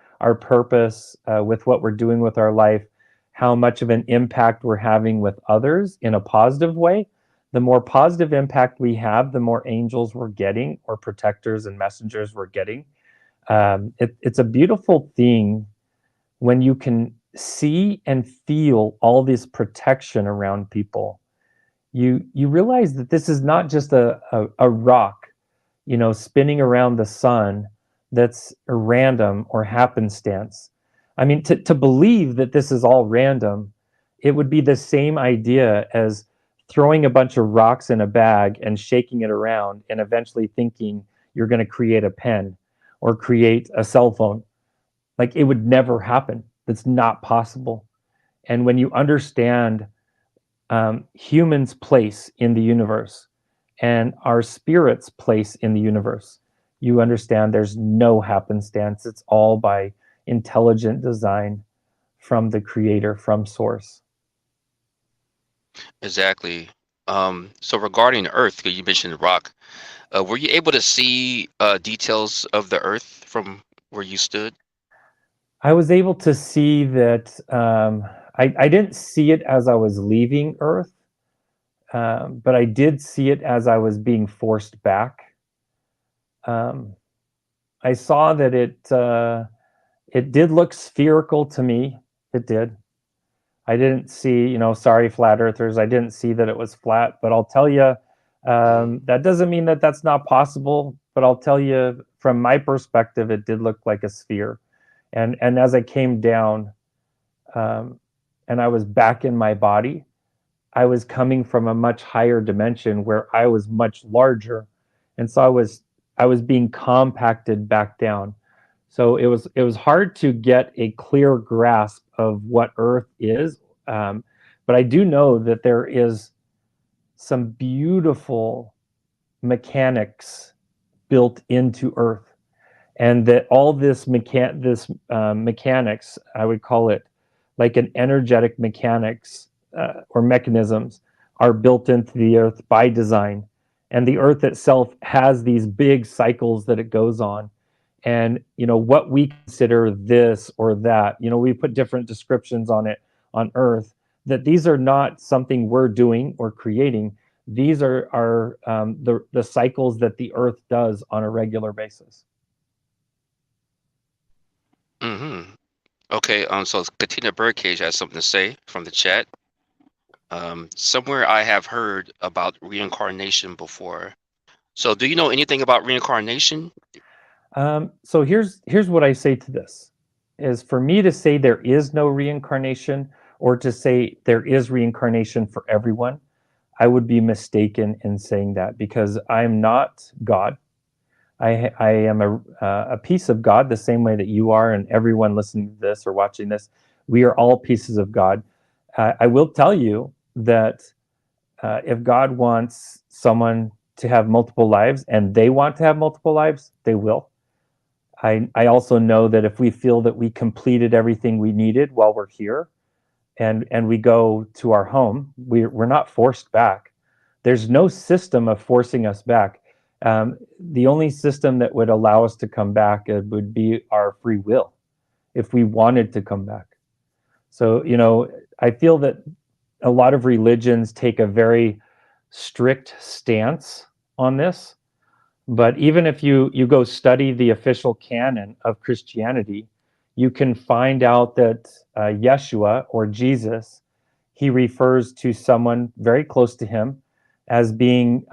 B: purpose with what we're doing with our life, how much of an impact we're having with others in a positive way. The more positive impact we have, the more angels we're getting, or protectors and messengers we're getting. It's a beautiful thing when you can see and feel all this protection around people. You realize that this is not just a rock, spinning around the sun that's random or happenstance. I mean, to believe that this is all random it would be the same idea as throwing a bunch of rocks in a bag and shaking it around and eventually thinking you're going to create a pen or create a cell phone. Like it would never happen. That's not possible. And when you understand humans' place in the universe and our spirit's place in the universe, you understand there's no happenstance. It's all by intelligent design from the creator, from source.
A: Exactly. So regarding Earth, 'cause you mentioned rock, were you able to see details of the Earth from where you stood?
B: I was able to see that I didn't see it as I was leaving Earth, but I did see it as I was being forced back. Um, I saw that it did look spherical to me. It did. I didn't see, sorry, flat earthers, I didn't see that it was flat, but I'll tell you,
A: Hmm.
B: that doesn't mean that that's not possible. But I'll tell you, from my perspective, it did look like a sphere. And as I came down, um, and I was back in my body, I was coming from a much higher dimension where I was much larger, and so I was being compacted back down. So it was hard to get a clear grasp of what Earth is, but I do know that there is some beautiful mechanics built into Earth, and that all this mechanics, I would call it like an energetic mechanics, or mechanisms, are built into the Earth by design, and the Earth itself has these big cycles that it goes on. And what we consider this or that, we put different descriptions on it on Earth, that these are not something we're doing or creating. These are the cycles that the Earth does on a regular basis.
A: Hmm. Okay, so Katina Birdcage has something to say from the chat. Somewhere I have heard about reincarnation before. So do you know anything about reincarnation?
B: So here's what I say to this: is for me to say there is no reincarnation, or to say there is reincarnation for everyone, I would be mistaken in saying that, because I'm not God. I am a piece of God, the same way that you are, and everyone listening to this or watching this. We are all pieces of God. I will tell you that if God wants someone to have multiple lives and they want to have multiple lives, they will. I also know that if we feel that we completed everything we needed while we're here, and we go to our home, we're not forced back. There's no system of forcing us back. The only system that would allow us to come back, would be our free will, if we wanted to come back. So, I feel that a lot of religions take a very strict stance on this. But even if you go study the official canon of Christianity, you can find out that Yeshua, or Jesus, he refers to someone very close to him as being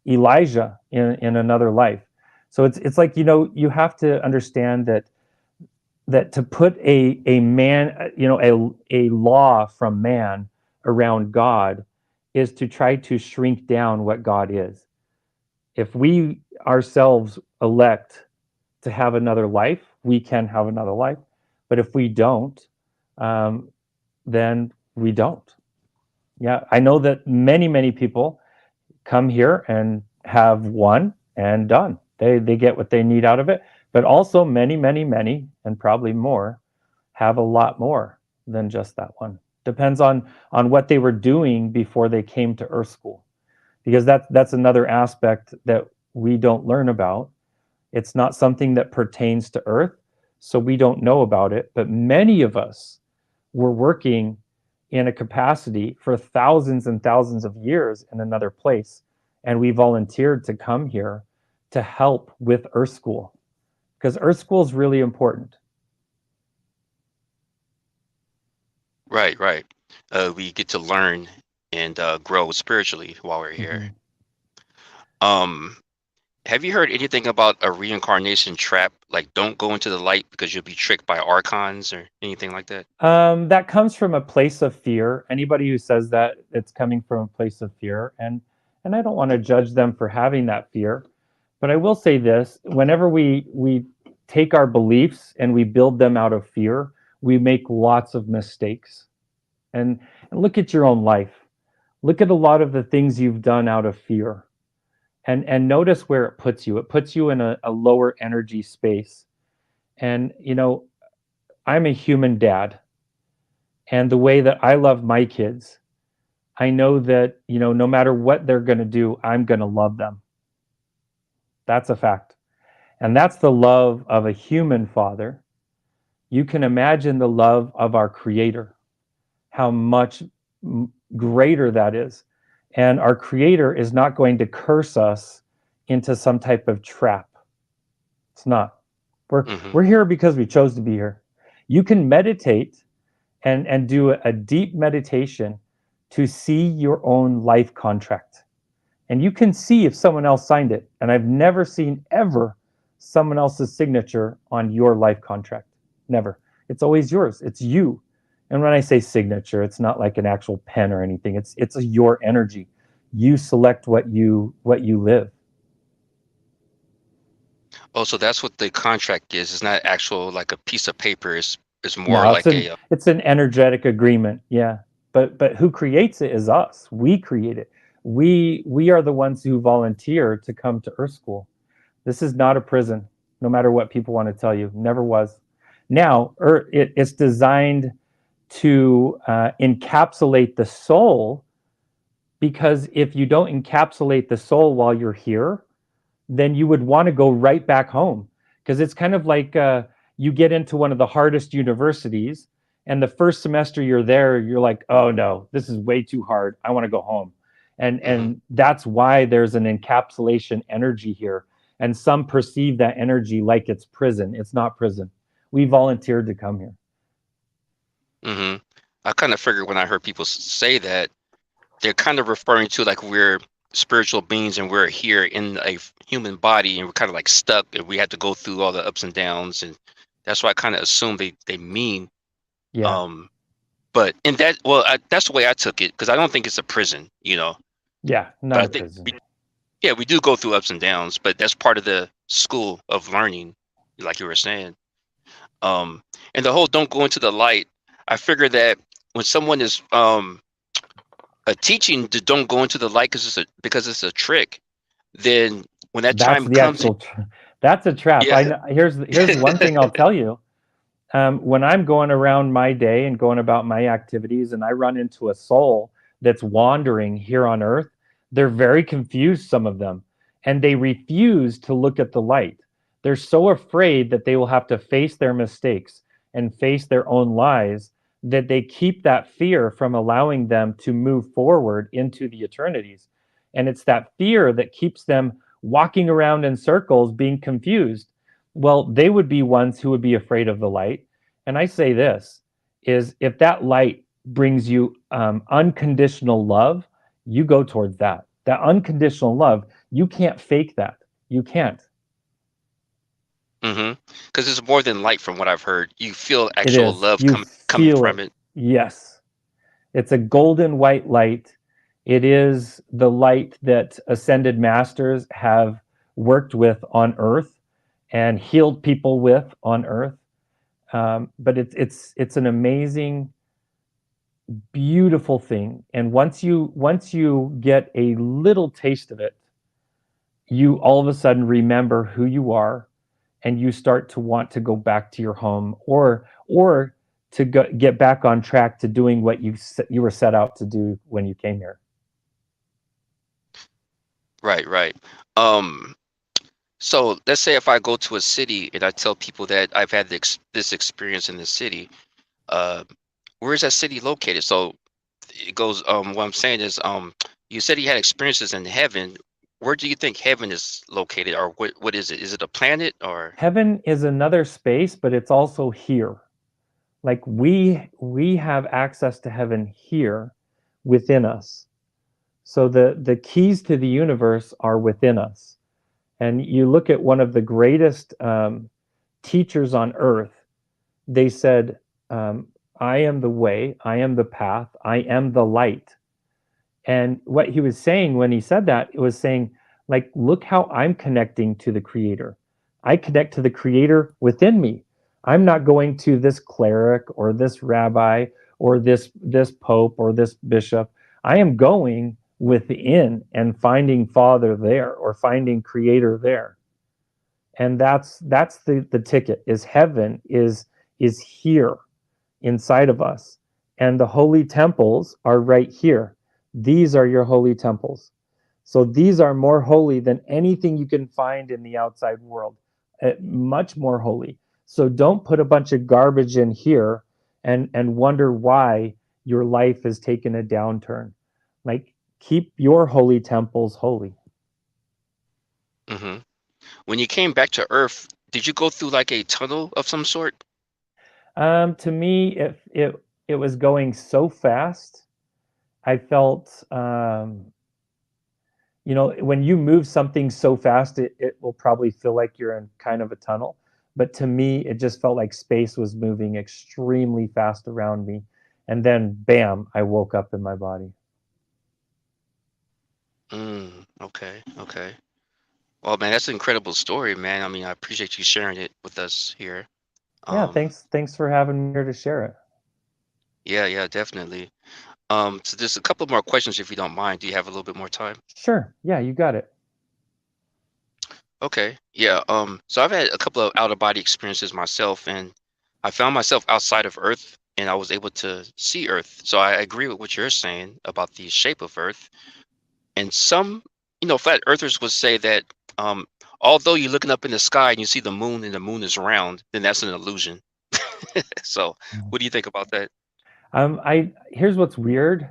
B: Elijah in another life. So it's like, you have to understand that to put a man, a law from man around God, is to try to shrink down what God is. If we ourselves elect to have another life, we can have another life. But if we don't, um, then we don't. Yeah, I know that many, many people come here and have one and done. They get what they need out of it. But also many, many, many, and probably more, have a lot more than just that one. Depends on what they were doing before they came to Earth School, because that's another aspect that we don't learn about. It's not something that pertains to Earth, so we don't know about it. But many of us were working in a capacity for thousands and thousands of years in another place, and we volunteered to come here to help with Earth School, because Earth School is really important.
A: Right, right. We get to learn and grow spiritually while we're here.
B: Mhm.
A: Um, Have you heard anything about a reincarnation trap? Like, don't go into the light because you'll be tricked by archons or anything like that?
B: That comes from a place of fear. Anybody who says that, it's coming from a place of fear, and I don't want to judge them for having that fear, but I will say this: whenever we take our beliefs and we build them out of fear, we make lots of mistakes. And look at your own life. Look at a lot of the things you've done out of fear, and notice where it puts you. It puts you in a lower energy space. And I'm a human dad, and the way that I love my kids, I know that, no matter what they're going to do, I'm going to love them. That's a fact. And that's the love of a human father. You can imagine the love of our creator, how much greater that is. And our creator is not going to curse us into some type of trap. It's not. We're
A: Mm-hmm.
B: we're here because we chose to be here. You can meditate and do a deep meditation to see your own life contract. And you can see if someone else signed it. And I've never seen ever someone else's signature on your life contract. Never. It's always yours. It's you. And when I say signature, it's not like an actual pen or anything. It's your energy. You select what you live.
A: Oh, so that's what the contract is. It's not actual like a piece of paper. It's more
B: No, it's
A: like
B: an
A: a
B: it's an energetic agreement. Yeah. But who creates it is us. We create it. We are the ones who volunteer to come to Earth School. This is not a prison, no matter what people want to tell you. Never was. Now, it's designed to encapsulate the soul, because if you don't encapsulate the soul while you're here, then you would want to go right back home, because it's kind of like you get into one of the hardest universities, and the first semester you're there, you're like, oh no, this is way too hard, I want to go home. and
A: hmm
B: and that's why there's an encapsulation energy here, and some perceive that energy like it's prison. It's not prison. We volunteered to come here.
A: hmm I kind of figured when I heard people say that, they're kind of referring to like we're spiritual beings and we're here in a human body and we're kind of like stuck and we had to go through all the ups and downs, and that's why I kind of assume they mean
B: Yeah.
A: um but in that, well, that's the way I took it because I don't think it's a prison,
B: Yeah,
A: but
B: not
A: I
B: a
A: think
B: prison.
A: yeah, we do go through ups and downs, but that's part of the school of learning, like you were saying. um and the whole don't go into the light, I figure that when someone is a teaching to don't go into the light because it's a trick, then when that
B: That's
A: time
B: the
A: comes,
B: actual that's a trap.
A: yeah.
B: I know. Here's one thing I'll tell you. When I'm going around my day and going about my activities, and I run into a soul that's wandering here on earth, they're very confused, some of them, and they refuse to look at the light. They're so afraid that they will have to face their mistakes and face their own lies, that they keep that fear from allowing them to move forward into the eternities. And it's that fear that keeps them walking around in circles being confused. Well, they would be ones who would be afraid of the light. And I say this is, if that light brings you unconditional love, you go towards that. That unconditional love, you can't fake that. You can't.
A: Because it's more than light from what I've heard. You feel
B: It
A: actual
B: is.
A: love
B: You
A: coming
B: feel
A: from
B: it.
A: it.
B: Yes. It's a golden white light. It is the light that ascended masters have worked with on earth and healed people with on earth. But it's an amazing, beautiful thing. And once you get a little taste of it, you all of a sudden remember who you are, and you start to want to go back to your home, or to get back on track to doing what you were set out to do when you came here.
A: Right, right. Um, so let's say if I go to a city and I tell people that I've had this experience in this city, uh, where is that city located? So it goes, what I'm saying is, you said you had experiences in heaven. Where do you think heaven is located, or what is it? Is it a planet or?
B: Heaven is another space, but it's also here. Like we have access to heaven here within us. So the keys to the universe are within us. And you look at one of the greatest teachers on earth, they said, I am the way, I am the path, I am the light. And what he was saying when he said that, it was saying, like, look how I'm connecting to the creator. I connect to the creator within me. I'm not going to this cleric or this rabbi or this pope or this bishop. I am going within and finding father there or finding creator there. And that's the ticket, is heaven is here inside of us. And the holy temples are right here. These are your holy temples. So these are more holy than anything you can find in the outside world, much more holy. So don't put a bunch of garbage in here and wonder why your life has taken a downturn. Like, keep your holy temples holy.
A: Hmm. When you came back to Earth, did you go through like a tunnel of some sort?
B: To me, it was going so fast. I felt when you move something so fast, it will probably feel like you're in kind of a tunnel. But to me, it just felt like space was moving extremely fast around me. And then, bam, I woke up in my body.
A: Okay, okay. Well, man, that's an incredible story, man. I mean, I appreciate you sharing it with us here.
B: Yeah,
A: Um,
B: thanks for having me here to share it.
A: yeah, yeah, definitely. So there's a couple more questions if you don't mind. Do you have a little bit more time?
B: Sure. Yeah, you got it.
A: Okay. Yeah. So I've had a couple of out of body experiences myself, and I found myself outside of Earth, and I was able to see Earth. So I agree with what you're saying about the shape of Earth. And some, flat earthers would say that um, although you're looking up in the sky and you see the moon and the moon is round, then that's an illusion. So, what do you think about that?
B: I Here's what's weird.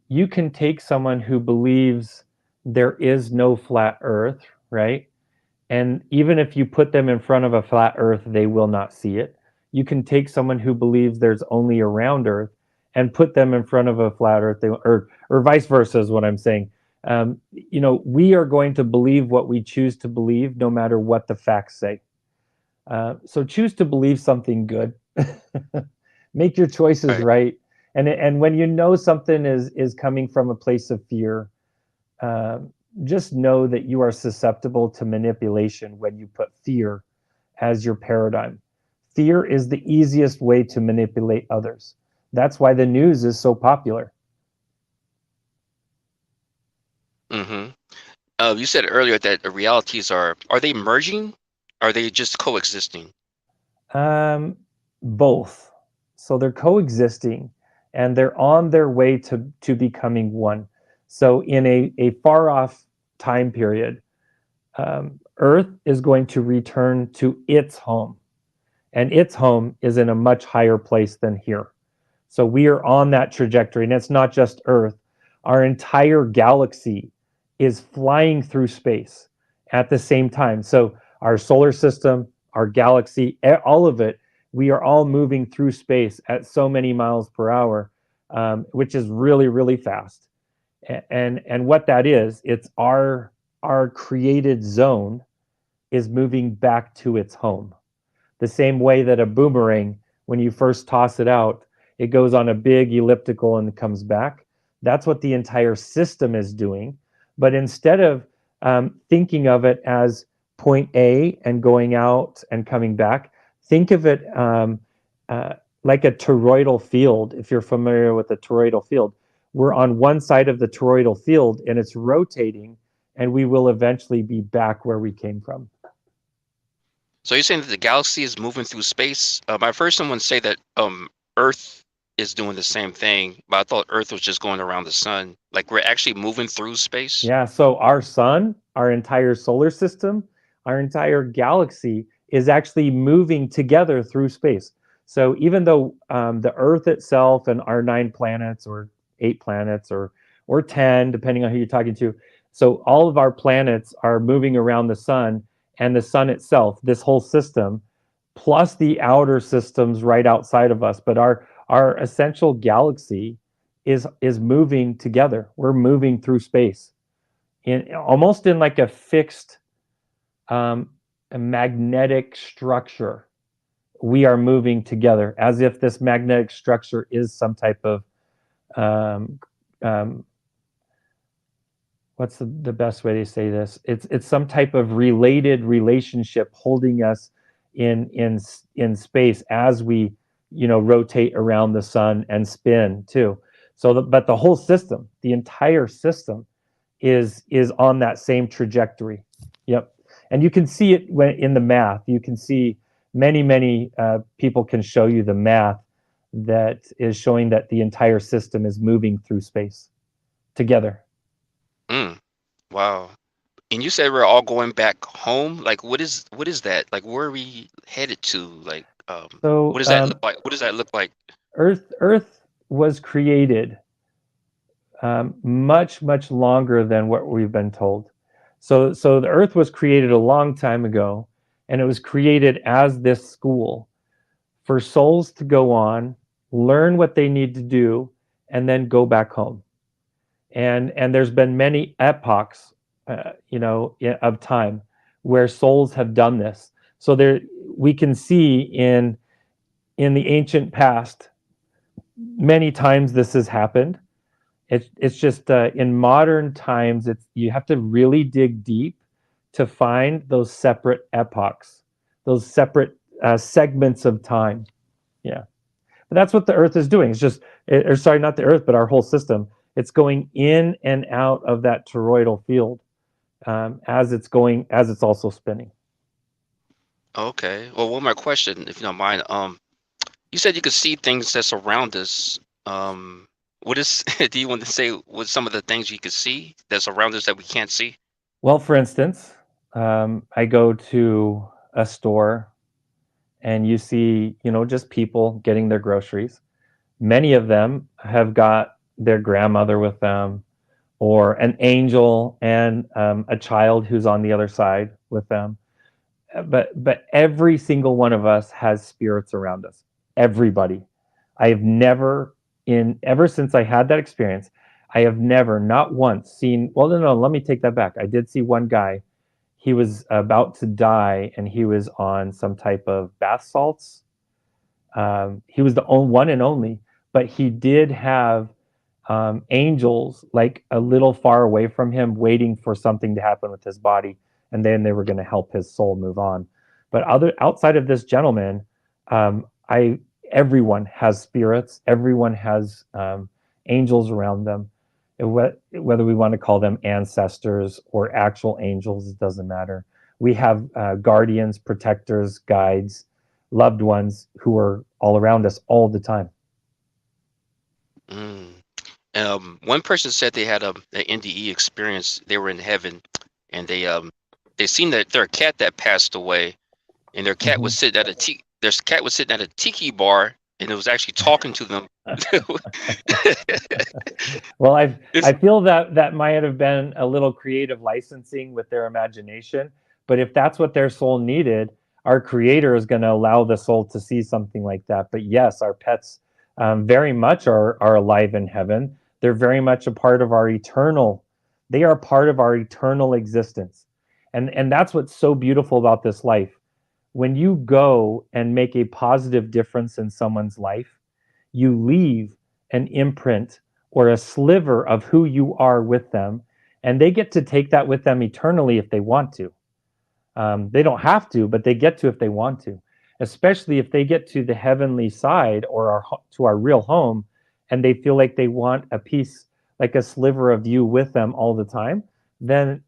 B: You can take someone who believes there is no flat Earth, right? And even if you put them in front of a flat Earth, they will not see it. You can take someone who believes there's only a round Earth and put them in front of a flat Earth, or vice versa is what I'm saying. We are going to believe what we choose to believe, no matter what the facts say. So choose to believe something good. Make your choices
A: Right.
B: right. And when you know something is coming from a place of fear, uh, just know that you are susceptible to manipulation when you put fear as your paradigm. Fear is the easiest way to manipulate others. That's why the news is so popular.
A: Mm-hmm. You said earlier that the realities are they merging? Are they just coexisting?
B: Um, Both. So they're coexisting and they're on their way to becoming one. So in a far off time period, Earth is going to return to its home, and its home is in a much higher place than here. So we are on that trajectory, and it's not just Earth. Our entire galaxy is flying through space at the same time. So our solar system, our galaxy, all of it, we are all moving through space at so many miles per hour, which is really, really fast. And what that is, it's our created zone is moving back to its home. The same way that a boomerang, when you first toss it out, it goes on a big elliptical and comes back. That's what the entire system is doing. But instead of thinking of it as point A and going out and coming back, think of it uh, like a toroidal field. If you're familiar with a toroidal field, we're on one side of the toroidal field and it's rotating, and we will eventually be back where we came from.
A: So you're saying that the galaxy is moving through space? I've heard someone say that Earth is doing the same thing, but I thought Earth was just going around the sun. Like we're actually moving through space.
B: Yeah, so our sun, our entire solar system, our entire galaxy is actually moving together through space. So even though the Earth itself and our 9 planets or 8 planets or 10, depending on who you're talking to, so all of our planets are moving around the sun, and the sun itself, this whole system, plus the outer systems right outside of us. But our essential galaxy is moving together. We're moving through space in almost in like a fixed um, a magnetic structure. We are moving together as if this magnetic structure is some type of um, um, what's the best way to say this? It's some type of related relationship holding us in space as we rotate around the sun and spin too. But the whole system, the entire system, is on that same trajectory. Yep, and you can see it when in the math. You can see many people can show you the math that is showing that the entire system is moving through space together.
A: Mm, wow. And you said we're all going back home. Like, what is that? Like, where are we headed to? Like, what
B: So
A: does that look like? What does that look like?
B: Earth was created much longer than what we've been told. So the Earth was created a long time ago, and it was created as this school for souls to go on, learn what they need to do, and then go back home. And there's been many epochs, of time where souls have done this. So there we can see in the ancient past many times this has happened. It's just in modern times, it's you have to really dig deep to find those separate epochs, those separate segments of time. Yeah, but that's what the Earth is doing. It's just, or sorry, not the Earth, but our whole system. It's going in and out of that toroidal field as it's also spinning.
A: Okay. Well, one more question, if you don't mind. You said you could see things that's around us. What is, do you want to say what some of the things you could see that's around us that we can't see?
B: Well, for instance, I go to a store and you see, just people getting their groceries. Many of them have got their grandmother with them, or an angel and a child who's on the other side with them. But every single one of us has spirits around us. Everybody. I have never, in ever since I had that experience, I have never, not once, seen. Well, no, no. Let me take that back. I did see one guy. He was about to die, and he was on some type of bath salts. He was the only one and only, but he did have angels like a little far away from him, waiting for something to happen with his body, and then they were going to help his soul move on. But outside of this gentleman, I everyone has spirits. Everyone has angels around them. Whether we want to call them ancestors or actual angels, it doesn't matter. We have guardians, protectors, guides, loved ones who are all around us all the time.
A: Mm. One person said they had an NDE experience. They were in heaven, and they seen that their cat that passed away, and their cat
B: Mm-hmm.
A: was sitting at their cat was sitting at a tiki bar, and it was actually talking to them.
B: Well, I
A: It's,
B: feel that that might have been a little creative licensing with their imagination, but if that's what their soul needed, our creator is going to allow the soul to see something like that. But yes, our pets very much are alive in heaven. They're very much a part of our eternal. They are part of our eternal existence, and that's what's so beautiful about this life. When you go and make a positive difference in someone's life, you leave an imprint or a sliver of who you are with them, and they get to take that with them eternally if they want to. They don't have to, but they get to if they want to. Especially if they get to the heavenly side or to our real home, and they feel like they want a piece, like a sliver of you with them all the time. Then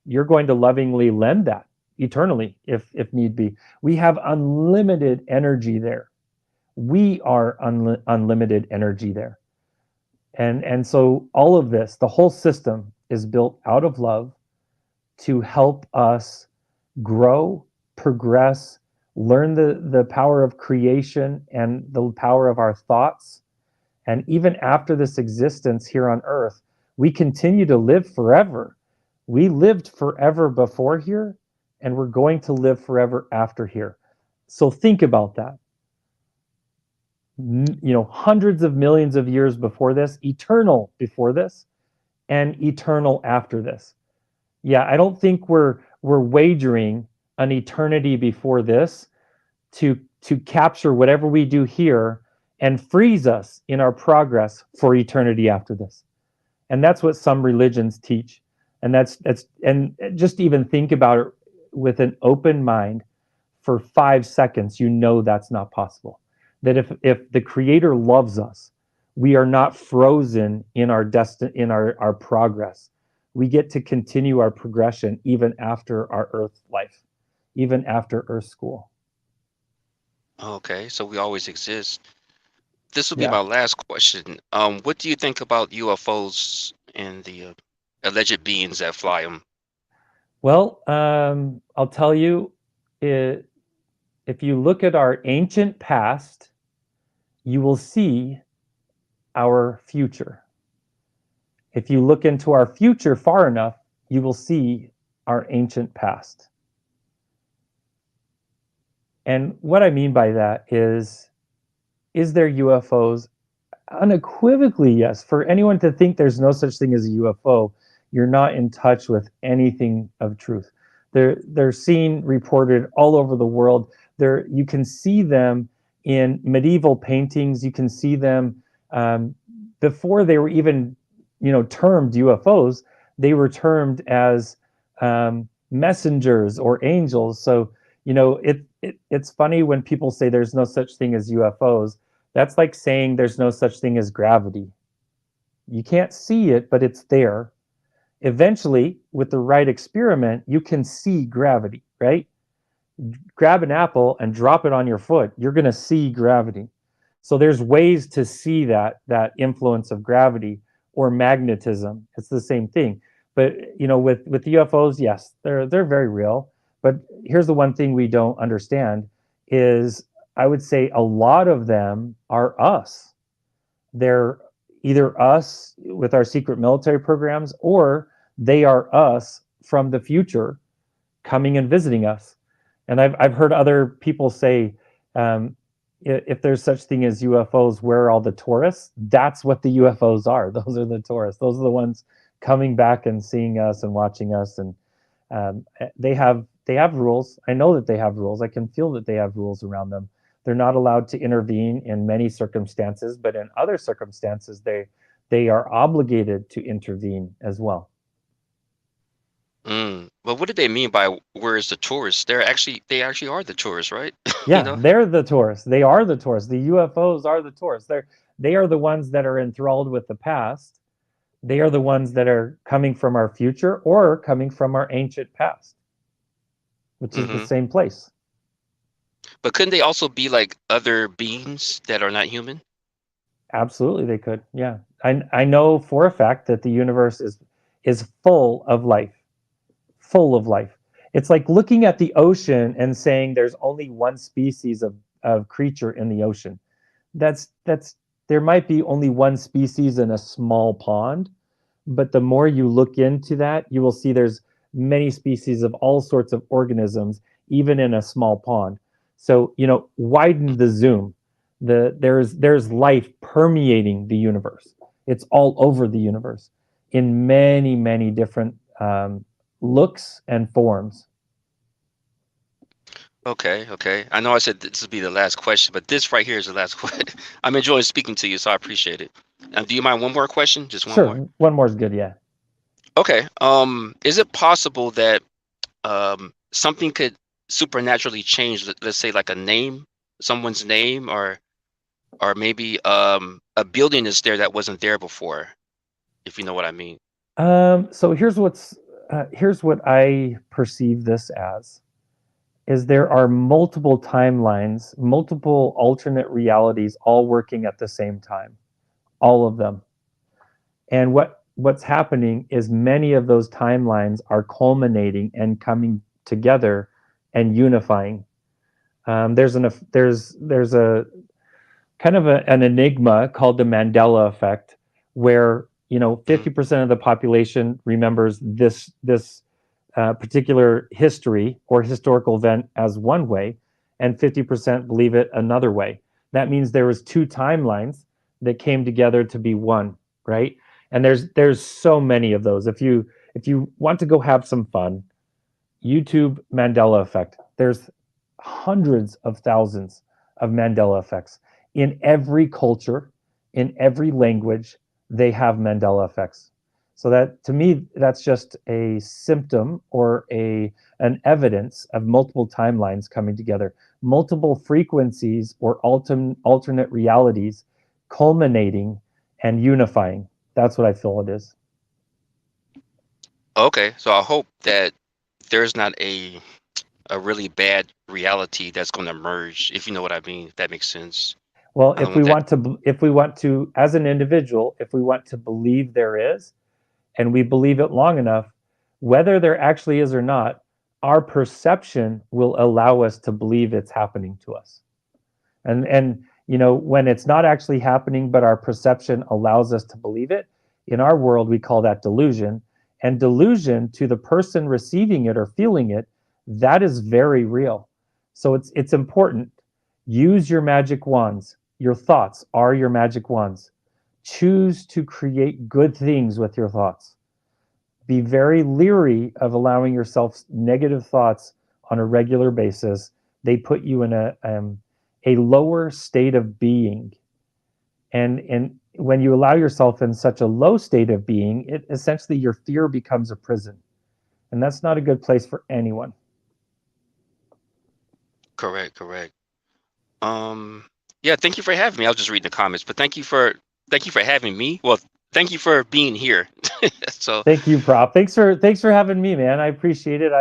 B: you're going to lovingly lend that eternally if need be. We have unlimited energy there. We are unlimited energy there. And so all of this, the whole system is built out of love to help us grow, progress, learn the power of creation and the power of our thoughts. And even after this existence here on earth, we continue to live forever. We lived forever before here, and we're going to live forever after here. So think about that. Hundreds of millions of years before this, eternal before this, and eternal after this. Yeah, I don't think we're wagering an eternity before this to capture whatever we do here and freeze us in our progress for eternity after this. And that's what some religions teach. And that's and just even think about it with an open mind for 5 seconds, you know that's not possible. That if the creator loves us, we are not frozen in our progress. We get to continue our progression even after our earth life, even after earth school.
A: Okay, so we always exist. This will be
B: Yeah.
A: my last question. What do you think about UFOs and the alleged beings that fly them?
B: Well, I'll tell you, it, if you look at our ancient past, you will see our future. If you look into our future far enough, you will see our ancient past. And what I mean by that is there UFOs? Unequivocally, yes. For anyone to think there's no such thing as a UFO, you're not in touch with anything of truth. They're seen, reported all over the world. You can see them in medieval paintings. You can see them before they were even, termed UFOs. They were termed as messengers or angels. So it's funny when people say there's no such thing as UFOs. That's like saying there's no such thing as gravity. You can't see it, but it's there. Eventually, with the right experiment, you can see gravity, right? Grab an apple and drop it on your foot. You're going to see gravity. So there's ways to see that influence of gravity or magnetism. It's the same thing. But with UFOs, yes, they're very real. But here's the one thing we don't understand is I would say a lot of them are us. They're either us with our secret military programs, or they are us from the future coming and visiting us. And I've heard other people say, if there's such thing as UFOs, where are all the tourists? That's what the UFOs are. Those are the tourists. Those are the ones coming back and seeing us and watching us. And they have rules. I know that they have rules. I can feel that they have rules around them. They're not allowed to intervene in many circumstances, but in other circumstances, they are obligated to intervene as well.
A: But what do they mean by where's the tourists? They actually are the tourists, right? You
B: Yeah,
A: know?
B: they're the tourists. They are the tourists. The UFOs are the tourists. They are the ones that are enthralled with the past. They are the ones that are coming from our future or coming from our ancient past, which is the
A: Hmm.
B: same place.
A: But couldn't they also be like other beings that are not human?
B: Absolutely, they could. Yeah, I know for a fact that the universe is full of life, full of life. It's like looking at the ocean and saying there's only one species of creature in the ocean. That's there might be only one species in a small pond, but the more you look into that, you will see there's many species of all sorts of organisms, even in a small pond. So widen the zoom. There's life permeating the universe. It's all over the universe in many many different looks and forms.
A: Okay, okay. I know I said this would be the last question, but this right here is the last question. I'm enjoying speaking to you, so I appreciate it. Do you mind one more question? Just one more.
B: Sure, one more is good. Yeah.
A: Okay. Is it possible that something could supernaturally change, let's say like a name, someone's name, or maybe a building is there that wasn't there before, if you know what I mean.
B: So here's what I perceive this as is there are multiple timelines, multiple alternate realities all working at the same time, all of them. And what's happening is many of those timelines are culminating and coming together and unifying. There's a kind of an enigma called the Mandela effect, where 50% of the population remembers this particular history or historical event as one way, and 50% believe it another way. That means there was two timelines that came together to be one, right? And there's so many of those. If you want to go have some fun, YouTube Mandela effect. There's hundreds of thousands of Mandela effects in every culture, in every language. They have Mandela effects. So that to me, that's just a symptom or a an evidence of multiple timelines coming together, multiple frequencies or alternate realities culminating and unifying. That's what I feel it is.
A: Okay, so I hope that there's not a really bad reality that's going to emerge, if you know what I mean, if that makes sense.
B: Well,
A: I don't want that.
B: if we want to, as an individual, if we want to believe there is, and we believe it long enough, whether there actually is or not, our perception will allow us to believe it's happening to us. And when it's not actually happening, but our perception allows us to believe it, in our world we call that delusion. And delusion to the person receiving it or feeling it, that is very real. So it's important. Use your magic wands. Your thoughts are your magic wands. Choose to create good things with your thoughts. Be very leery of allowing yourself negative thoughts on a regular basis. They put you in a lower state of being. And when you allow yourself in such a low state of being, it essentially your fear becomes a prison. And that's not a good place for anyone.
A: Correct, correct. Um, yeah, thank you for having me. I was just reading the comments, but thank you for having me. Well, thank you for being here. So,
B: Thank you, Prop. Thanks for having me, man. I appreciate it.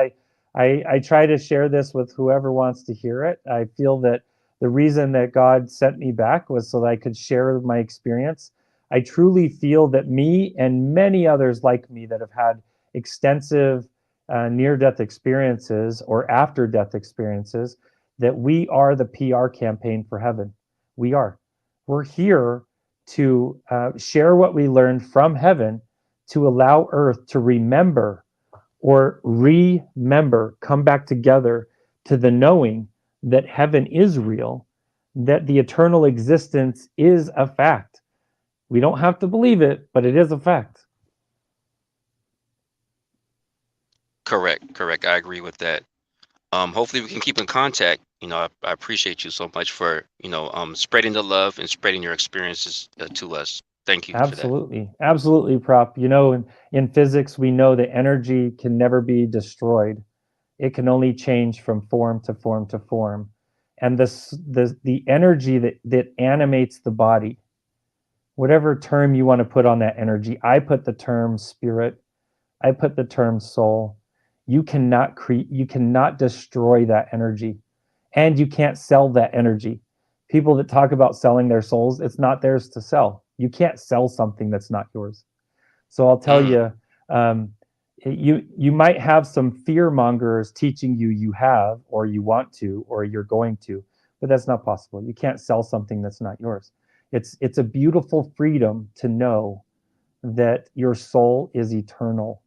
B: I try to share this with whoever wants to hear it. I feel that the reason that God sent me back was so that I could share my experience. I truly feel that me and many others like me that have had extensive near-death experiences or after-death experiences, that we are the PR campaign for heaven. We are. We're here to share what we learned from heaven to allow Earth to remember or remember, come back together to the knowing that heaven is real, that the eternal existence is a fact. We don't have to believe it, but it is a fact.
A: correct, correct. I agree with that. Hopefully we can keep in contact. I appreciate you so much for, spreading the love and spreading your experiences to us. Thank you for that.
B: Absolutely. Absolutely, Prop. In physics, we know that energy can never be destroyed. It can only change from form to form to form. And the energy that animates the body, whatever term you want to put on that energy, I put the term spirit, I put the term soul. You cannot destroy that energy, and you can't sell that energy. People that talk about selling their souls, it's not theirs to sell. You can't sell something that's not yours. So I'll tell
A: Mm,
B: you, you might have some fear mongers teaching you have, or you want to, or you're going to, but that's not possible. You can't sell something that's not yours. It's a beautiful freedom to know that your soul is eternal,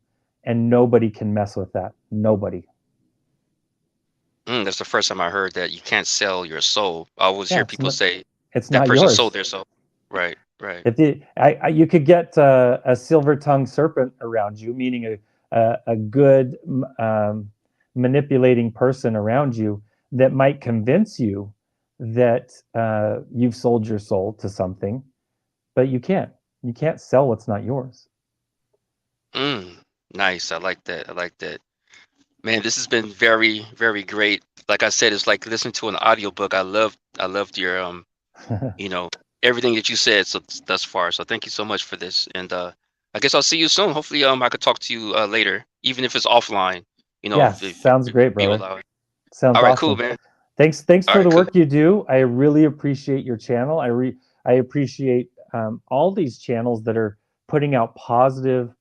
B: and nobody can mess with that. Nobody.
A: that's the first time I heard that you can't sell your soul. I always
B: Yeah,
A: hear people say
B: it's
A: that
B: not
A: person sold
B: yours.
A: their soul. Right, right.
B: If you could get a silver-tongued serpent around you, meaning a good manipulating person around you that might convince you that you've sold your soul to something, but you can't. You can't sell what's not yours.
A: Mm, nice. I like that. I like that. Man, this has been very, very great. Like I said, it's like listening to an audiobook. I loved your you know, everything that you said so thus far. So thank you so much for this. And I guess I'll see you soon. Hopefully, I could talk to you later, even if it's offline.
B: Yeah,
A: If
B: sounds great,
A: you
B: brother.
A: allow it.
B: Sounds
A: All right, cool,
B: awesome.
A: man.
B: Thanks
A: All
B: for
A: right,
B: the
A: cool.
B: work you do. I really appreciate your channel. I appreciate all these channels that are putting out positive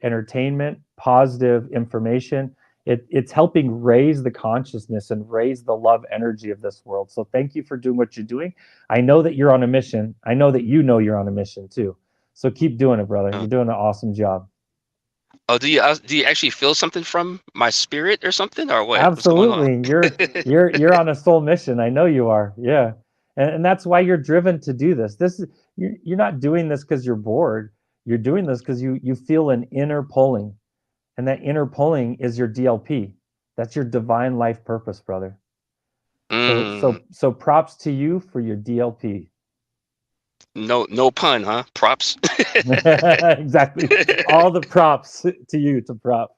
B: entertainment, positive information. It's helping raise the consciousness and raise the love energy of this world. So thank you for doing what you're doing. I know that you're on a mission. I know that you know you're on a mission too. So keep doing it, brother.
A: Uh,
B: You're doing an awesome job.
A: oh, do you actually feel something from my spirit or something, or what? What's going on?
B: Absolutely. You're on a soul mission. I know you are. Yeah. And that's why you're driven to do this. You're not doing this because you're bored. You're doing this because you feel an inner pulling. And that inner pulling is your DLP. That's your divine life purpose, brother. So
A: Mm,
B: so so props to you for your DLP.
A: no pun, huh? Props.
B: Exactly. All the props to you to prop.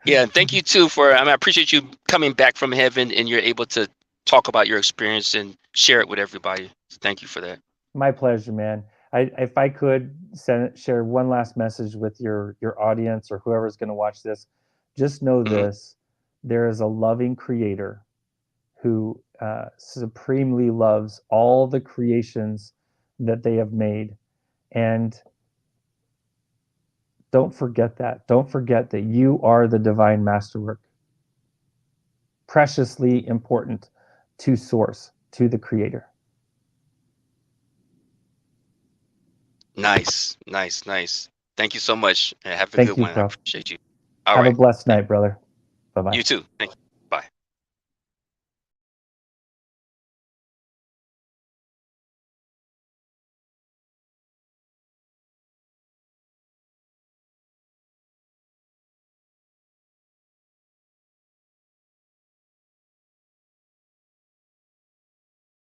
A: Yeah, and thank you too for. I appreciate you coming back from heaven and you're able to talk about your experience and share it with everybody. So thank you for that.
B: My pleasure, man. If I could share one last message with your audience or whoever's going to watch this, just know
A: Hmm.
B: this: there is a loving Creator who supremely loves all the creations that they have made, and don't forget that. Don't forget that you are the divine masterwork, preciously important to Source, to the Creator.
A: Nice, nice, nice. Thank you so much. Have a
B: Thank
A: good
B: you,
A: one. I
B: bro.
A: appreciate you. All
B: Have a
A: right.
B: blessed
A: Thank
B: night, brother. Bye bye.
A: you too. Thank you.